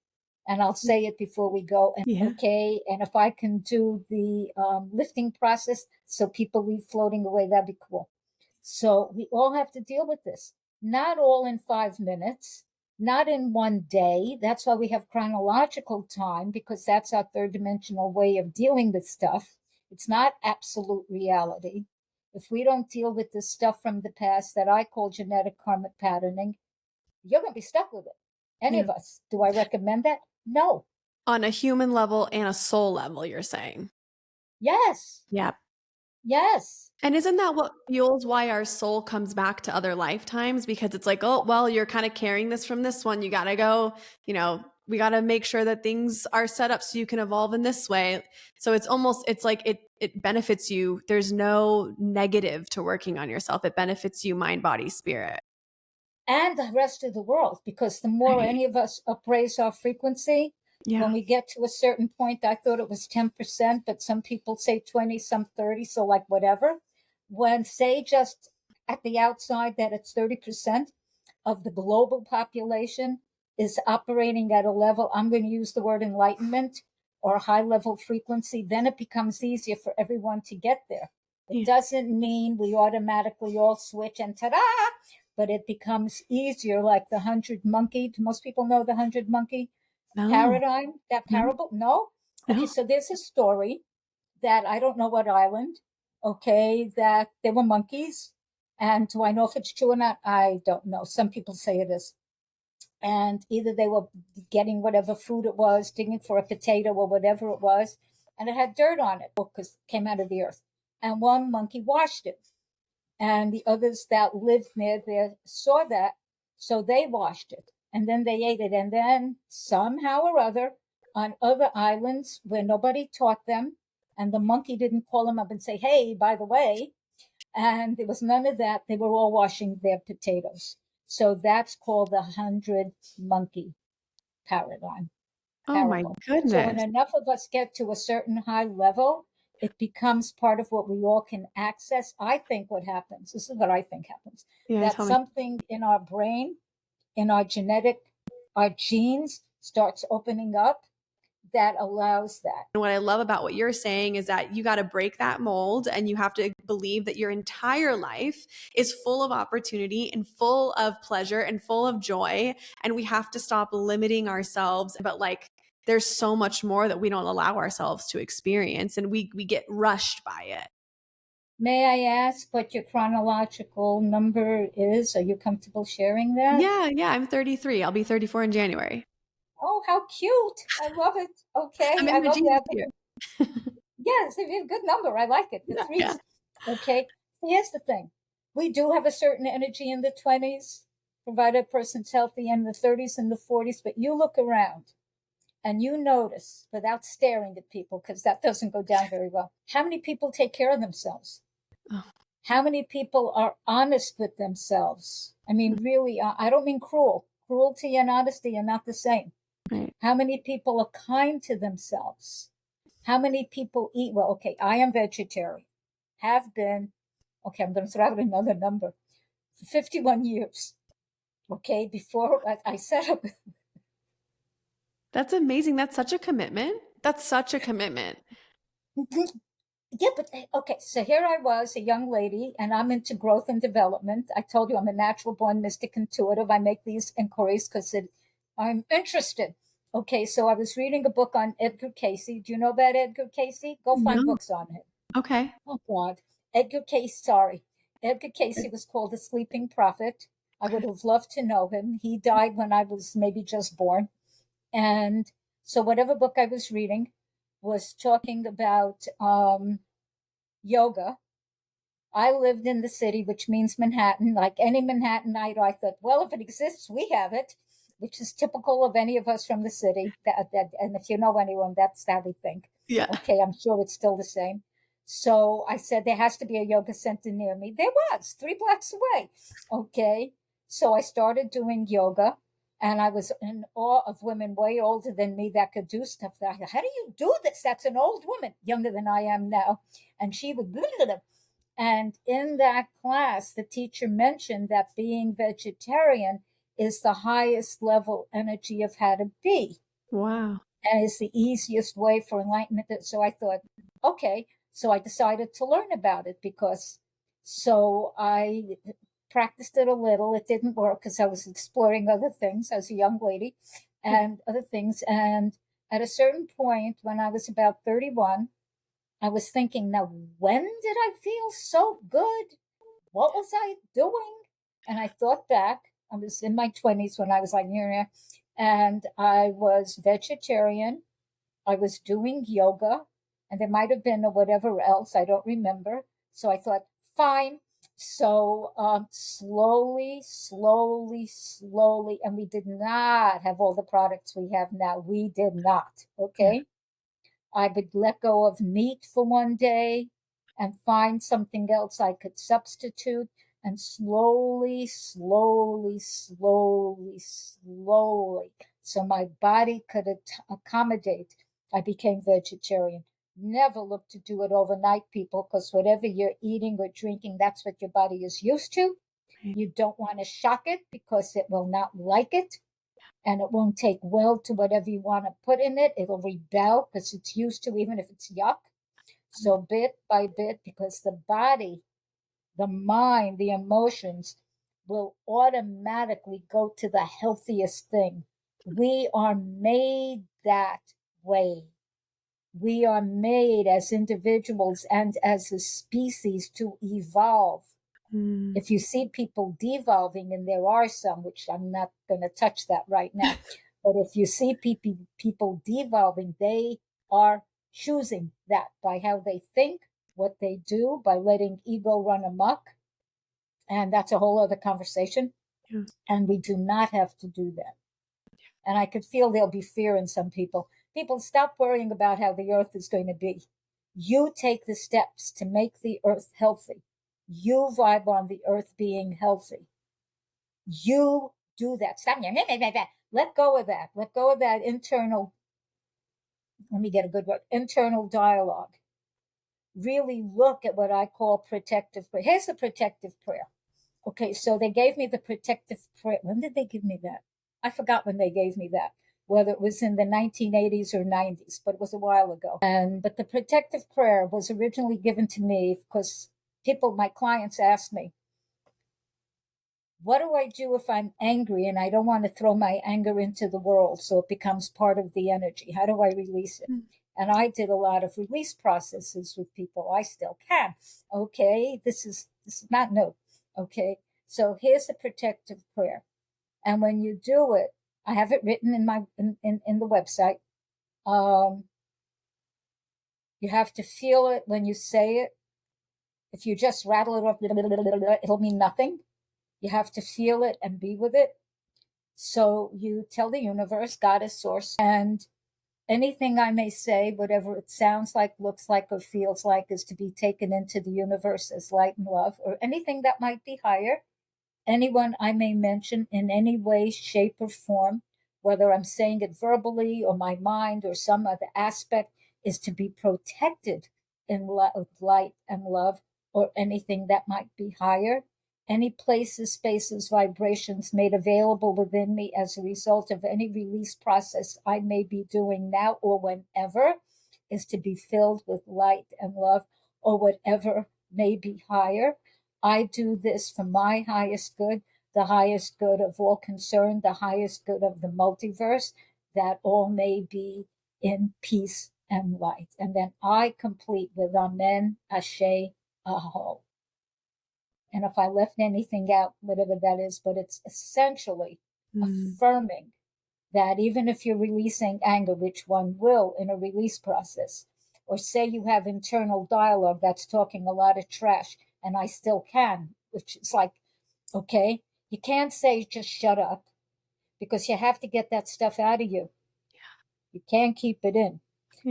And I'll say it before we go. And Yeah. okay, and if I can do the lifting process so people leave floating away, that'd be cool. So we all have to deal with this. Not all in 5 minutes, not in one day. That's why we have chronological time, because that's our third dimensional way of dealing with stuff. It's not absolute reality. If we don't deal with this stuff from the past that I call genetic karmic patterning, you're going to be stuck with it. Any Yeah. of us. Do I recommend that? No. On a human level and a soul level, you're saying. Yes. Yeah. Yes. And isn't that what fuels why our soul comes back to other lifetimes? Because it's like, oh, well, you're kind of carrying this from this one. You got to go, we got to make sure that things are set up so you can evolve in this way. So it's like it benefits you. There's no negative to working on yourself. It benefits you, mind, body, spirit. And the rest of the world, because the more Right. any of us upraise our frequency, Yeah. when we get to a certain point, I thought it was 10%, but some people say 20, some 30, so like whatever. When say just at the outside that it's 30% of the global population is operating at a level, I'm going to use the word enlightenment or high level frequency, then it becomes easier for everyone to get there. It Yeah. doesn't mean we automatically all switch and ta-da, but it becomes easier, like the 100 monkey. Do most people know the 100 monkey No. paradigm, that No. parable? No? Okay, No. so there's a story that I don't know what island, okay, that there were monkeys. And do I know if it's true or not? I don't know. Some people say it is. And either they were getting whatever food it was, digging for a potato or whatever it was, and it had dirt on it because it came out of the earth. And one monkey washed it. And the others that lived near there saw that, so they washed it. And then they ate it. And then somehow or other, on other islands where nobody taught them, and the monkey didn't call them up and say, hey, by the way, and there was none of that. They were all washing their potatoes. So that's called the 100 monkey paradigm. Oh my Parable. So when goodness. enough of us get to a certain high level, it becomes part of what we all can access. I think what happens, this is what I think happens, Yeah, that tell me. something in our brain, in our genetic, our genes starts opening up, that allows that. And what I love about what you're saying is that you got to break that mold, and you have to believe that your entire life is full of opportunity and full of pleasure and full of joy. And we have to stop limiting ourselves. But like, there's so much more that we don't allow ourselves to experience, and we get rushed by it. May I ask what your chronological number is? Are you comfortable sharing that? Yeah, I'm 33. I'll be 34 in January. Oh, how cute. I love it. I'm Okay, in I my love jeans that. here. Yes, it's a good number. I like it. The Yeah. threes. Okay, so here's the thing. We do have a certain energy in the 20s, provided a person's healthy, in the 30s and the 40s, but you look around and you notice, without staring at people, because that doesn't go down very well, how many people take care of themselves? Oh. How many people are honest with themselves? I mean, really, I don't mean cruel. Cruelty and honesty are not the same. Right. How many people are kind to themselves? How many people eat well? Okay, I am vegetarian, have been, okay, I'm going to throw out another number, for 51 years. Okay, before I set up. That's amazing. That's such a commitment. That's such a commitment. Yeah, but okay, so here I was, a young lady, and I'm into growth and development. I told you I'm a natural born mystic intuitive. I make these inquiries because I'm interested. Okay, so I was reading a book on Edgar Casey. Do you know about Edgar Casey? Go find No. books on him. Okay. Oh, God. Edgar Casey, sorry. Edgar Casey was called the Sleeping Prophet. I would have loved to know him. He died when I was maybe just born. And so whatever book I was reading was talking about yoga. I lived in the city, which means Manhattan. Like any Manhattanite, I thought, well, if it exists, we have it, which is typical of any of us from the city. And if you know anyone, that's how we think. Yeah. Okay, I'm sure it's still the same. So I said, there has to be a yoga center near me. There was, 3 blocks away. Okay, so I started doing yoga. And I was in awe of women way older than me that could do stuff. How do you do this? That's an old woman, younger than I am now. And she would, and in that class, the teacher mentioned that being vegetarian is the highest level energy of how to be. Wow. And is the easiest way for enlightenment. So I thought, okay. So I decided to learn about it so I practiced it a little. It didn't work because I was exploring other things as a young lady and other things. And at a certain point, when I was about 31, I was thinking, now, when did I feel so good? What was I doing? And I thought back, I was in my 20s when I was like, yeah, and I was vegetarian. I was doing yoga, and there might have been a whatever else. I don't remember. So I thought, fine. So slowly, and we did not have all the products we have now. We did not. Okay. I would let go of meat for one day and find something else I could substitute. And slowly, so my body could accommodate, I became vegetarian. Never look to do it overnight, people, because whatever you're eating or drinking, that's what your body is used to. You don't want to shock it because it will not like it. And it won't take well to whatever you want to put in it. It'll rebel because it's used to, even if it's yuck. So bit by bit, because the body, the mind, the emotions will automatically go to the healthiest thing. We are made that way. We are made as individuals and as a species to evolve. If you see people devolving, and there are some, which I'm not going to touch that right now, but if you see people devolving, they are choosing that by how they think, what they do, by letting ego run amok. And that's a whole other conversation. Yeah. And we do not have to do that. And I could feel there'll be fear in some people. People, stop worrying about how the earth is going to be. You take the steps to make the earth healthy. You vibe on the earth being healthy. You do that. Stop. Let go of that. Let go of that internal, let me get a good word, internal dialogue. Really look at what I call protective prayer. Here's the protective prayer. Okay, so they gave me the protective prayer. When did they give me that? I forgot when they gave me that. whether it was in the 1980s or 90s, but it was a while ago. But the protective prayer was originally given to me because my clients asked me, what do I do if I'm angry and I don't want to throw my anger into the world so it becomes part of the energy? How do I release it? And I did a lot of release processes with people. I still can. Okay, this is not new. Okay, so here's the protective prayer. And when you do it, I have it written in the website. You have to feel it when you say it. If you just rattle it off, it'll mean nothing. You have to feel it and be with it. So you tell the universe, Goddess, Source, and anything I may say, whatever it sounds like, looks like, or feels like, is to be taken into the universe as light and love, or anything that might be higher. Anyone I may mention in any way, shape, or form, whether I'm saying it verbally or my mind or some other aspect, is to be protected in light and love, or anything that might be higher. Any places, spaces, vibrations made available within me as a result of any release process I may be doing now or whenever, is to be filled with light and love, or whatever may be higher. I do this for my highest good, the highest good of all concerned, the highest good of the multiverse, that all may be in peace and light. And then I complete with Amen, Ashe, Aho. And if I left anything out, whatever that is, but it's essentially affirming that even if you're releasing anger, which one will in a release process, or say you have internal dialogue that's talking a lot of trash, and I still can, which is like, okay, you can't say just shut up, because you have to get that stuff out of you. You can't keep it in.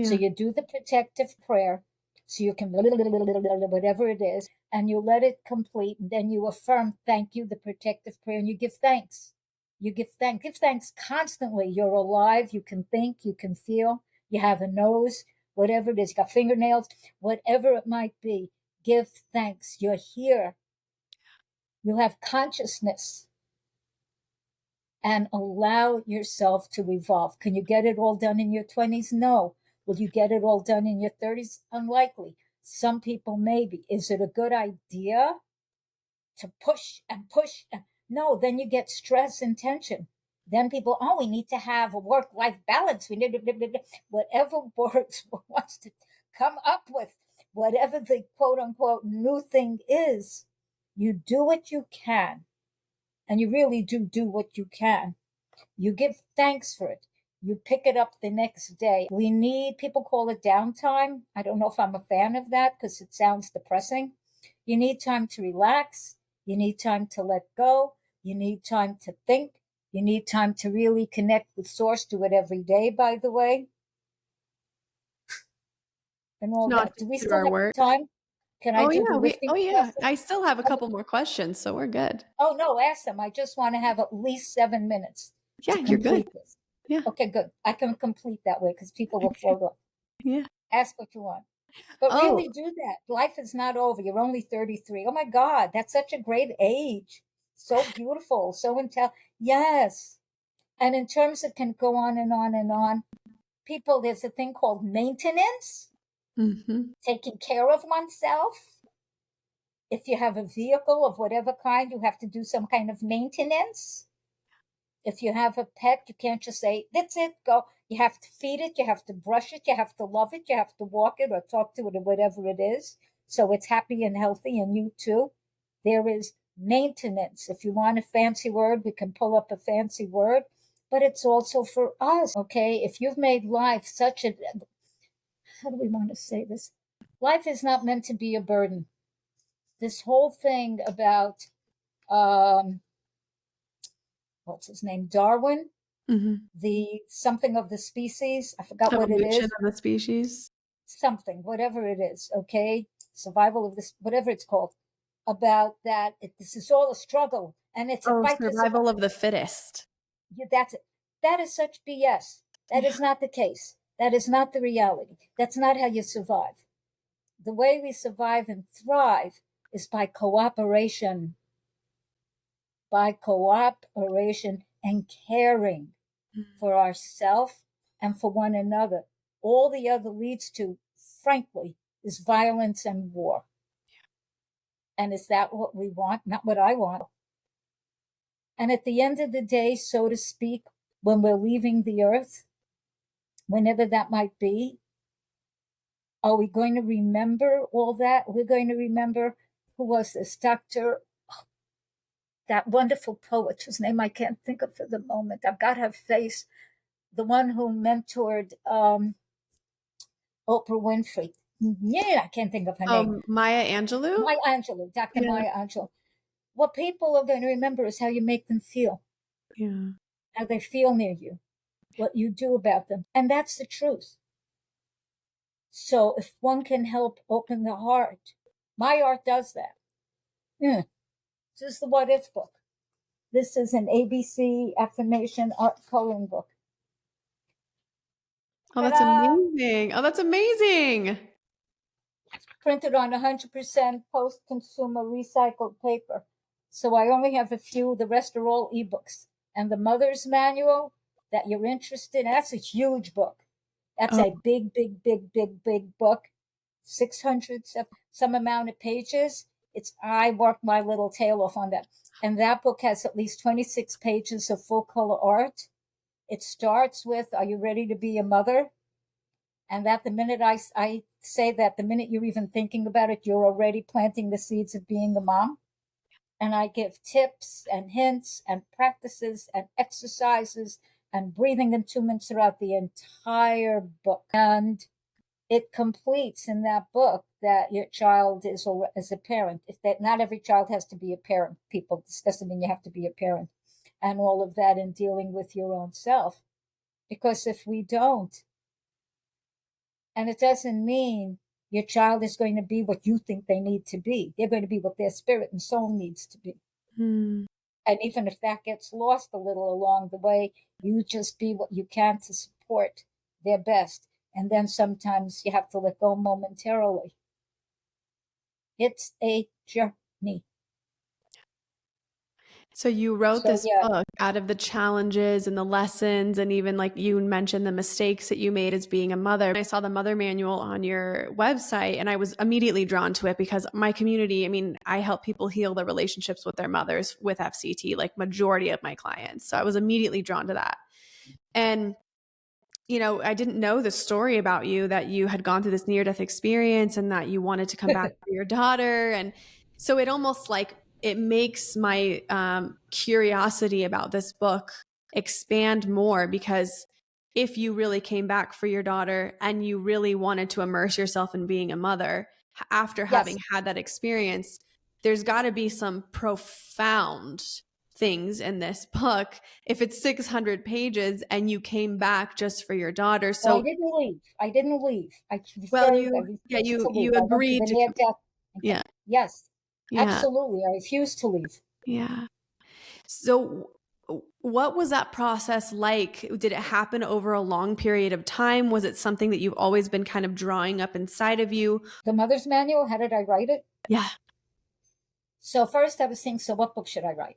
So you do the protective prayer, so you can whatever it is, and you let it complete, and then you affirm, thank you, the protective prayer, and you give thanks. You give thanks constantly. You're alive, you can think, you can feel, you have a nose, whatever it is, you got fingernails, whatever it might be, give thanks. You're here. You have consciousness. And allow yourself to evolve. Can you get it all done in your 20s? No. Will you get it all done in your 30s? Unlikely. Some people maybe. Is it a good idea to push and push? No, then you get stress and tension. Then people, we need to have a work-life balance. We need whatever works, wants to come up with, whatever the quote-unquote new thing is. You do what you can. And you really do what you can. You give thanks for it. You pick it up the next day. People call it downtime. I don't know if I'm a fan of that because it sounds depressing. You need time to relax. You need time to let go. You need time to think. You need time to really connect with Source. Do it every day, by the way. And all that. Do we still have time? Can I do the lifting process? I still have a couple more questions, so we're good. Oh, no, ask them. I just want to have at least 7 minutes to complete this. Yeah. Okay, good. I can complete that way because people will float up. Yeah. Ask what you want. But really do that. Life is not over. You're only 33. Oh my God, that's such a great age. So beautiful, so intelligent. Yes. And in terms of can go on and on and on, people, there's a thing called maintenance, taking care of oneself. If you have a vehicle of whatever kind, you have to do some kind of maintenance. If you have a pet, you can't just say, that's it, go. You have to feed it, you have to brush it, you have to love it, you have to walk it or talk to it or whatever it is. So it's happy and healthy, and you too. There is maintenance. If you want a fancy word, we can pull up a fancy word, but it's also for us, okay? If you've made life such a, how do we want to say this? Life is not meant to be a burden. This whole thing about, what's his name, Darwin, the something of the species, I forgot what it is. Evolution of the species. Something, whatever it is, okay? Survival of this, whatever it's called, about that. This is all a struggle, and it's a fight. Survival of the fittest. Yeah, that's it. That is such BS. That is not the case. That is not the reality. That's not how you survive. The way we survive and thrive is by cooperation. By cooperation and caring. for ourselves and for one another. All the other leads to, frankly, is violence and war. And is that what we want? Not what I want. And at the end of the day, so to speak, when we're leaving the earth, whenever that might be, are we going to remember all that? We're going to remember, who was this? That wonderful poet whose name I can't think of for the moment. I've got her face. The one who mentored Oprah Winfrey. Yeah, I can't think of her name. Maya Angelou? Maya Angelou, Dr. Yeah. Maya Angelou. What people are going to remember is how you make them feel, Yeah. how they feel near you, what you do about them. And that's the truth. So if one can help open the heart, my art does that. This is the What If book. This is an ABC affirmation art coloring book. Oh, that's amazing. Oh, that's amazing. Printed on 100% post-consumer recycled paper. So I only have a few. The rest are all ebooks. And the Mother's Manual that you're interested in, that's a huge book. That's a big, big, big, big, big book. 600, some amount of pages. I worked my little tail off on that. And that book has at least 26 pages of full color art. It starts with, are you ready to be a mother? And that the minute I say that, the minute you're even thinking about it, you're already planting the seeds of being a mom. And I give tips and hints and practices and exercises and breathing attunements throughout the entire book. And it completes in that book that your child is as a parent. If that, not every child has to be a parent. People, this doesn't mean you have to be a parent, and all of that in dealing with your own self. Because if we don't, and it doesn't mean your child is going to be what you think they need to be. They're going to be what their spirit and soul needs to be. And even if that gets lost a little along the way, you just be what you can to support their best. And then sometimes you have to let go momentarily. It's a journey. So you wrote this book out of the challenges and the lessons, and even like you mentioned the mistakes that you made as being a mother. I saw the mother manual on your website and I was immediately drawn to it because my community, I mean, I help people heal their relationships with their mothers with FCT, like majority of my clients. So I was immediately drawn to that. And I didn't know the story about you, that you had gone through this near-death experience and that you wanted to come back for your daughter. And so it almost like it makes my curiosity about this book expand more, because if you really came back for your daughter and you really wanted to immerse yourself in being a mother after having had that experience, there's got to be some profound things in this book if it's 600 pages and you came back just for your daughter. So well, I didn't leave. You agreed to yeah. Yes. Yeah. Absolutely. I refused to leave. Yeah. So what was that process like? Did it happen over a long period of time? Was it something that you've always been kind of drawing up inside of you? The Mother's Manual, how did I write it? Yeah. So first I was thinking, so what book should I write?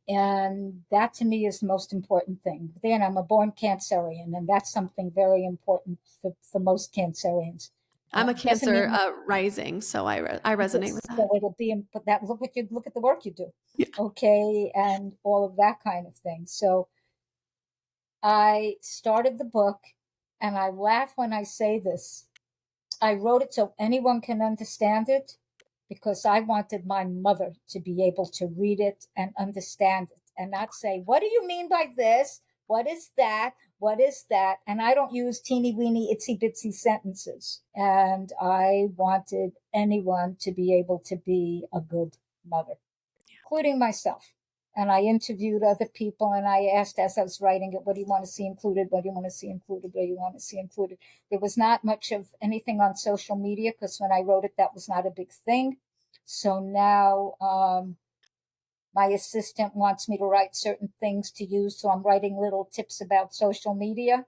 And that to me is the most important thing. Then I'm a born Cancerian, and that's something very important for most Cancerians. I'm a Cancer rising, so I resonate with that. So it'll be, but that look at the work you do, yeah. Okay, and all of that kind of thing. So I started the book, and I laugh when I say this. I wrote it so anyone can understand it, because I wanted my mother to be able to read it and understand it and not say, what do you mean by this? What is that? What is that? And I don't use teeny weeny itsy bitsy sentences. And I wanted anyone to be able to be a good mother, including myself. And I interviewed other people and I asked as I was writing it, what do you want to see included? What do you want to see included? What do you want to see included? There was not much of anything on social media because when I wrote it, that was not a big thing. So now my assistant wants me to write certain things to use. So I'm writing little tips about social media,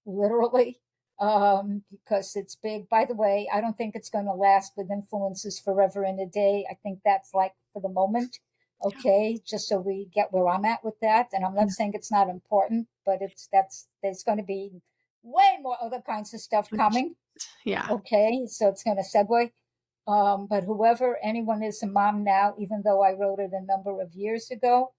literally, because it's big. By the way, I don't think it's going to last with influences forever and a day. I think that's like for the moment. Okay, just so we get where I'm at with that. And I'm not saying it's not important, but there's going to be way more other kinds of stuff coming. Yeah. Okay, so it's going to segue. But anyone is a mom now, even though I wrote it a number of years ago,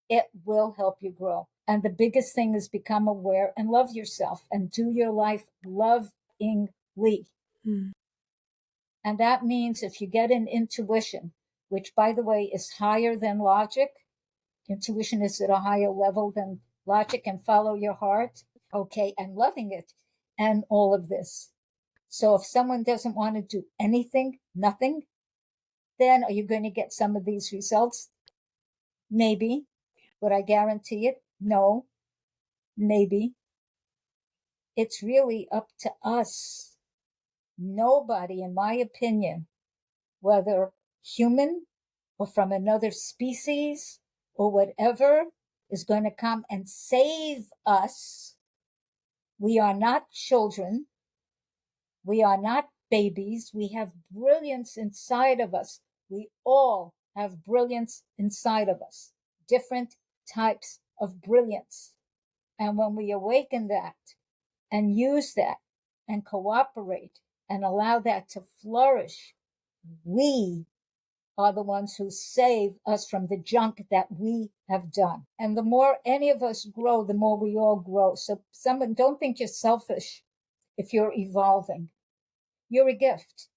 it will help you grow. And the biggest thing is become aware and love yourself and do your life lovingly. Mm. And that means if you get an intuition, which by the way is higher than logic, intuition is at a higher level than logic, and follow your heart, okay, and loving it and all of this. So if someone doesn't want to do anything, nothing, then are you going to get some of these results? Maybe. Would I guarantee it? No. Maybe. It's really up to us. Nobody, in my opinion, whether human or from another species or whatever, is going to come and save us. We are not children. We are not babies. We have brilliance inside of us. We all have brilliance inside of us, different types of brilliance. And when we awaken that and use that and cooperate and allow that to flourish, we are the ones who save us from the junk that we have done. And the more any of us grow, the more we all grow. So someone, don't think you're selfish if you're evolving. You're a gift.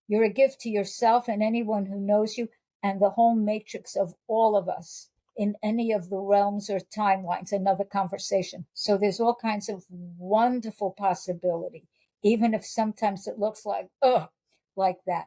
You're a gift to yourself and anyone who knows you and the whole matrix of all of us in any of the realms or timelines, another conversation. So there's all kinds of wonderful possibility, even if sometimes it looks like that.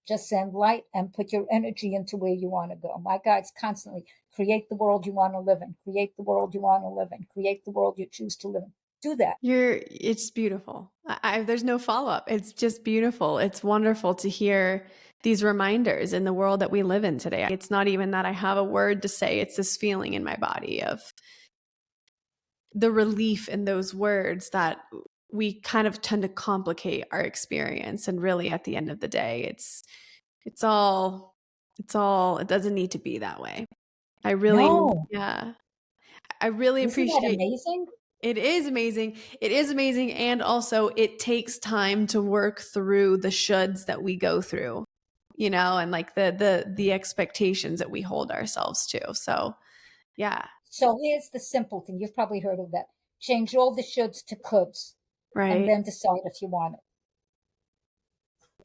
Just send light and put your energy into where you want to go. My guides constantly create the world you want to live in, create the world you want to live in, create the world you choose to live in. Do that. It's beautiful. There's no follow-up. It's just beautiful. It's wonderful to hear these reminders in the world that we live in today. It's not even that I have a word to say. It's this feeling in my body of the relief in those words that we kind of tend to complicate our experience. And really at the end of the day, it doesn't need to be that way. I really Isn't that appreciate. amazing? It is amazing. It is amazing. And also it takes time to work through the shoulds that we go through, and like the expectations that we hold ourselves to. So yeah. So here's the simple thing. You've probably heard of that. Change all the shoulds to coulds, and Right. then decide if you want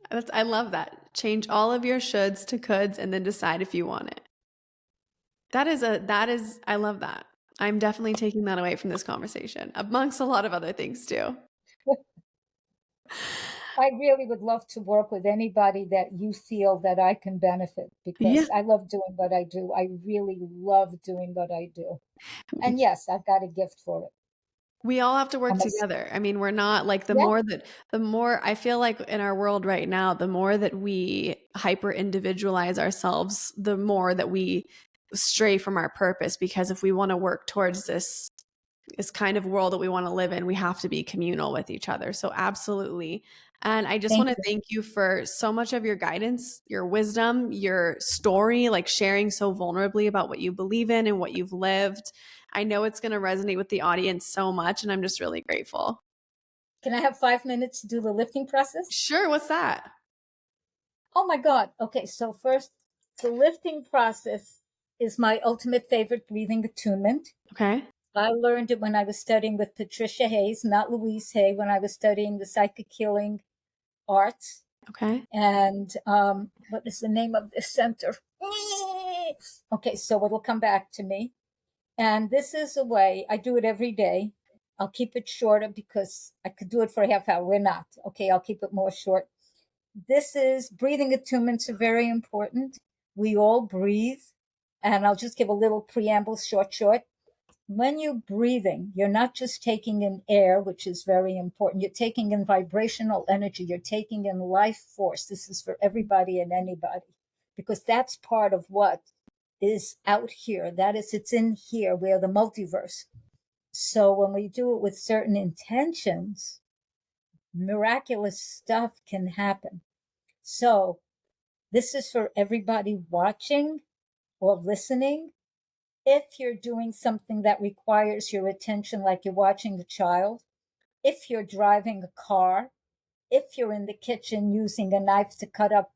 it. I love that. Change all of your shoulds to coulds and then decide if you want it. I love that. I'm definitely taking that away from this conversation, amongst a lot of other things too. I really would love to work with anybody that you feel that I can benefit, Yeah. because I love doing what I do. I really love doing what I do. And yes, I've got a gift for it. We all have to work together. I mean, we're not like the Yeah, more I feel like in our world right now, the more that we hyper individualize ourselves, the more that we stray from our purpose. Because if we want to work towards this kind of world that we want to live in, we have to be communal with each other. So absolutely. And I just thank want to you. thank you for so much of your guidance, your wisdom, your story, like sharing so vulnerably about what you believe in and what you've lived. I know it's going to resonate with the audience so much, and I'm just really grateful. Can I have 5 minutes to do the lifting process? Sure. What's that? Oh my God. Okay, so first, the lifting process is my ultimate favorite breathing attunement. Okay. I learned it when I was studying with Patricia Hayes, not Louise Hay, when I was studying the psychic healing arts. Okay. And what is the name of this center? Okay, so it'll come back to me. And this is a way, I do it every day. I'll keep it shorter because I could do it for a half hour. We're not. Okay, I'll keep it more short. This is breathing attunements are very important. We all breathe. And I'll just give a little preamble, short. When you're breathing, you're not just taking in air, which is very important. You're taking in vibrational energy. You're taking in life force. This is for everybody and anybody, because that's part of what is out here. That is, it's in here. We're the multiverse. So when we do it with certain intentions, miraculous stuff can happen. So This is for everybody watching or listening. If you're doing something that requires your attention, like you're watching a child, if you're driving a car, if you're in the kitchen using a knife to cut up,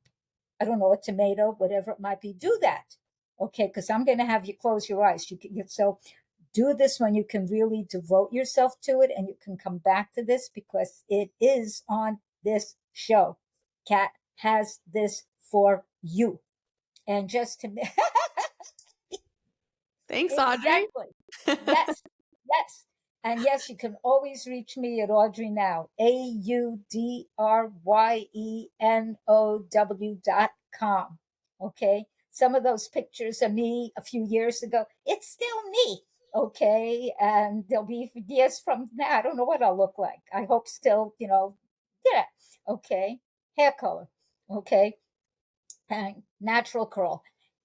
I don't know, a tomato, whatever it might be, do that. Okay, because I'm going to have you close your eyes. So do this when you can really devote yourself to it, and you can come back to this because it is on this show. Kat has this for you. And just to Thanks, Audrey. exactly. Yes. Yes. And yes, you can always reach me at Audrey Now, AudryenoW.com. Okay. Some of those pictures of me a few years ago, it's still me. Okay. And there'll be years from now, I don't know what I'll look like. I hope still, yeah. Okay. Hair color. Okay. And natural curl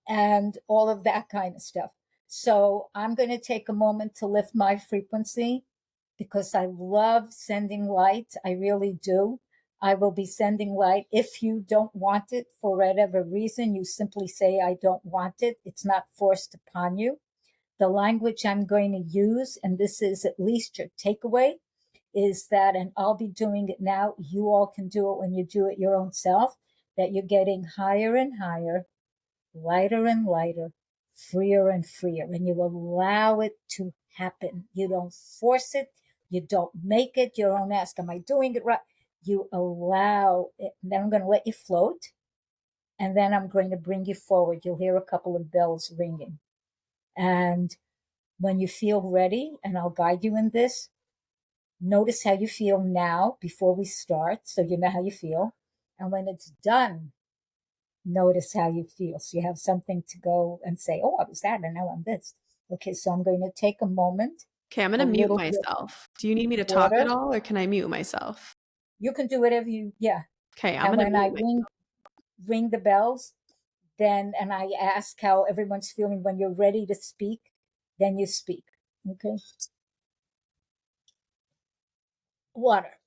and all of that kind of stuff. So I'm going to take a moment to lift my frequency because I love sending light. I really do. I will be sending light. If you don't want it for whatever reason, you simply say, I don't want it. It's not forced upon you. The language I'm going to use, and this is at least your takeaway, is that, and I'll be doing it now, you all can do it when you do it your own self, that you're getting higher and higher, lighter and lighter, freer and freer, and you allow it to happen. You don't force it. You don't make it. You don't ask, am I doing it right? You allow it. And then I'm going to let you float. And then I'm going to bring you forward. You'll hear a couple of bells ringing. And when you feel ready, and I'll guide you in this, notice how you feel now before we start, so you know how you feel. And when it's done, notice how you feel. So you have something to go and say, oh, I was that, and now I'm this. Okay, so I'm going to take a moment. Okay, I'm going A to mute little bit myself. Do you need me to of talk at water. all, or can I mute myself? You can do whatever yeah. Okay, I'm And going to when I mute ring the bells, then, and I ask how everyone's feeling, when you're ready to speak, then you speak. Okay. Water.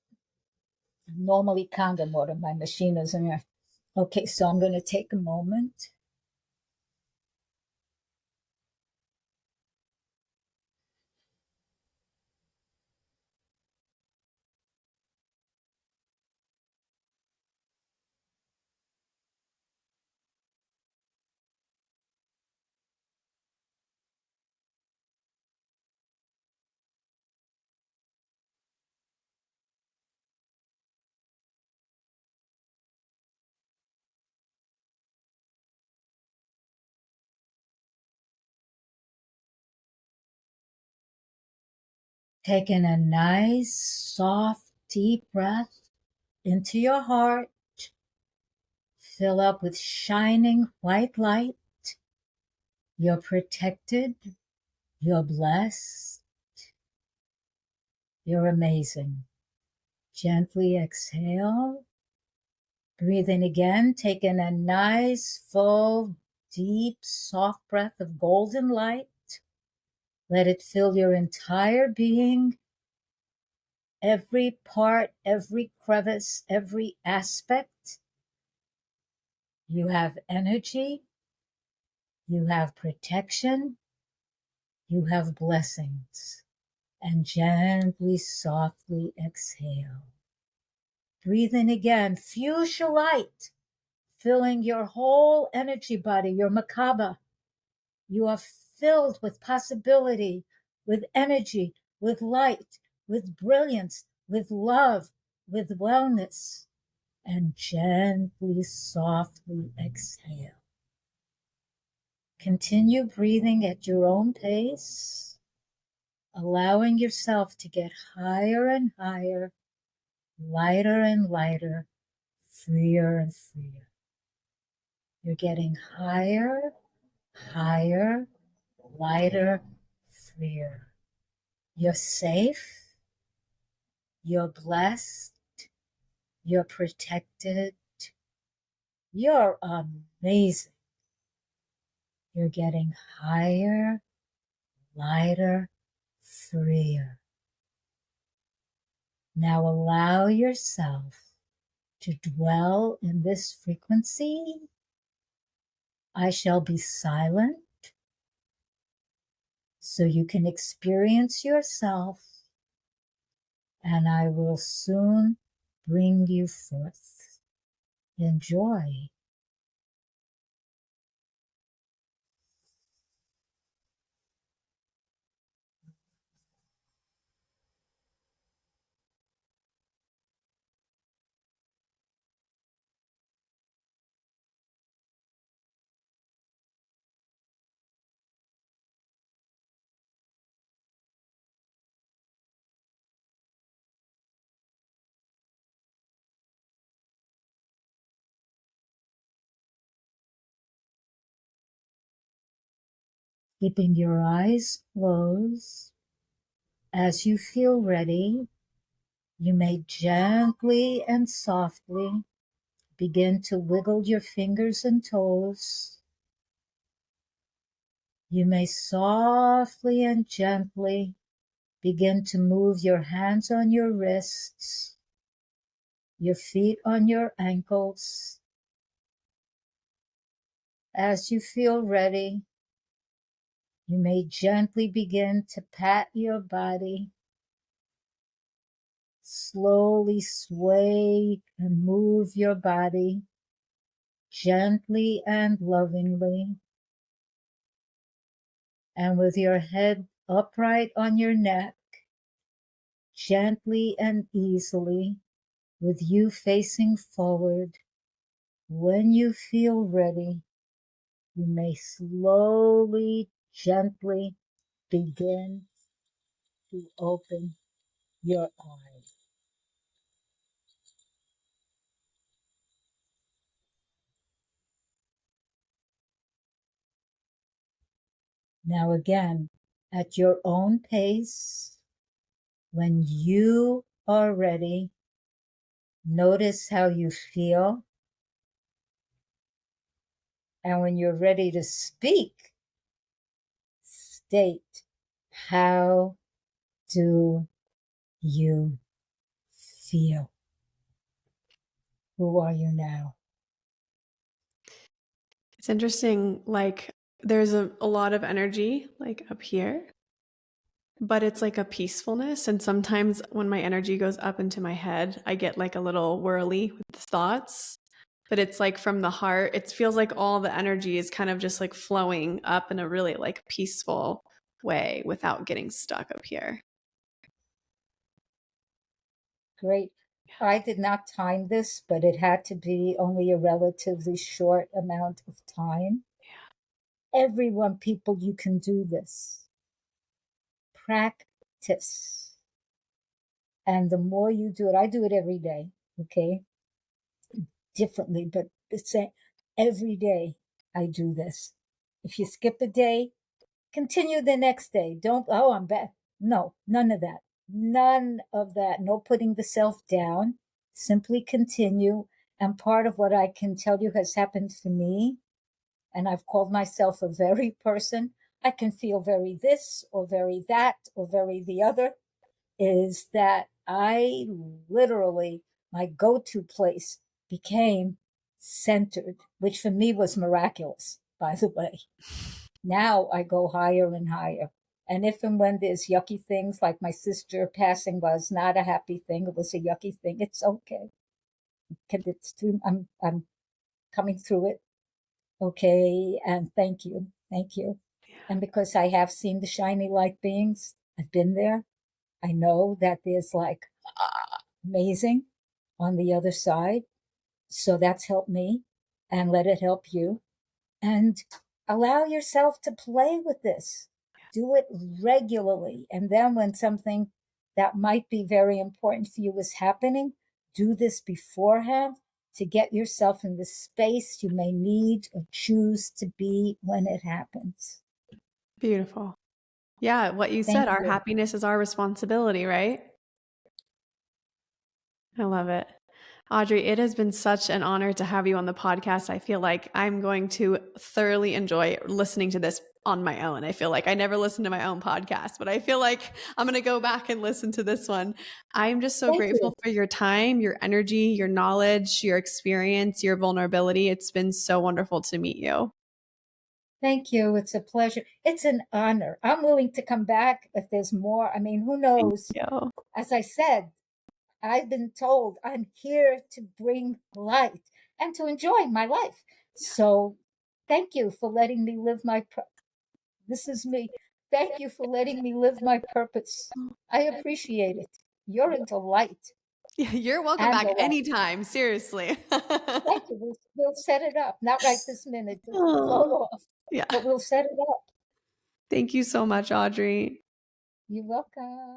Normally Kangen water. My machine is in there. Okay, so I'm going to take a moment. Taking a nice, soft, deep breath into your heart. Fill up with shining white light. You're protected. You're blessed. You're amazing. Gently exhale. Breathe in again. Take in a nice, full, deep, soft breath of golden light. Let it fill your entire being, every part, every crevice, every aspect. You have energy. You have protection. You have blessings. And gently, softly exhale. Breathe in again. Fuchsia light, filling your whole energy body, your makaba. You are filled with possibility, with energy, with light, with brilliance, with love, with wellness. And gently, softly exhale. Continue breathing at your own pace, allowing yourself to get higher and higher, lighter and lighter, freer and freer. You're getting higher, higher, lighter, freer. You're safe. You're blessed. You're protected. You're amazing. You're getting higher, lighter, freer. Now allow yourself to dwell in this frequency I shall be silent so you can experience yourself, and I will soon bring you forth. Enjoy. Keeping your eyes closed, as you feel ready, you may gently and softly begin to wiggle your fingers and toes. You may softly and gently begin to move your hands on your wrists, your feet on your ankles. As you feel ready, you may gently begin to pat your body, slowly sway and move your body gently and lovingly. And with your head upright on your neck, gently and easily, with you facing forward, when you feel ready, you may slowly, gently begin to open your eyes. Now again, at your own pace, when you are ready, notice how you feel. And when you're ready to speak, state, how do you feel? Who are you now? It's interesting, like there's a lot of energy like up here, but it's like a peacefulness. And sometimes when my energy goes up into my head, I get like a little whirly with the thoughts. But it's like from the heart, it feels like all the energy is kind of just like flowing up in a really like peaceful way without getting stuck up here. Great. I did not time this, but it had to be only a relatively short amount of time. Everyone, people, you can do this. Practice. And the more you do it, I do it every day, okay? Differently, but the same. Every day I do this. If you skip a day, continue the next day. Don't, oh, I'm bad. No, none of that. None of that. No putting the self down. Simply continue. And part of what I can tell you has happened for me, and I've called myself a very person, I can feel very this or very that or very the other, is that I literally, my go-to place became centered, which for me was miraculous, by the way. Now I go higher and higher. And if and when there's yucky things, like my sister passing was not a happy thing, it was a yucky thing, it's okay. It's through, I'm coming through it. Okay, and thank you. Thank you. And because I have seen the shiny light beings, I've been there. I know that there's like amazing on the other side. So that's helped me, and let it help you. And allow yourself to play with this. Do it regularly. And then when something that might be very important for you is happening, do this beforehand to get yourself in the space you may need or choose to be when it happens. Beautiful. Yeah, what you said, Thank our you. happiness is our responsibility, right? I love it. Audrey, it has been such an honor to have you on the podcast. I feel like I'm going to thoroughly enjoy listening to this on my own. I feel like I never listened to my own podcast, but I feel like I'm going to go back and listen to this one. I'm just so Thank you. grateful for your time, your energy, your knowledge, your experience, your vulnerability. It's been so wonderful to meet you. Thank you. It's a pleasure. It's an honor. I'm willing to come back if there's more. I mean, who Thank knows? you. As I said, I've been told I'm here to bring light and to enjoy my life. So thank you for letting me live this is me. Thank you for letting me live my purpose. I appreciate it. You're a delight You're welcome and a back light. anytime. Seriously. Thank you. We'll set it up. Not right this minute, just float Oh, off. yeah. But we'll set it up. Thank you so much, Audrey. You're welcome.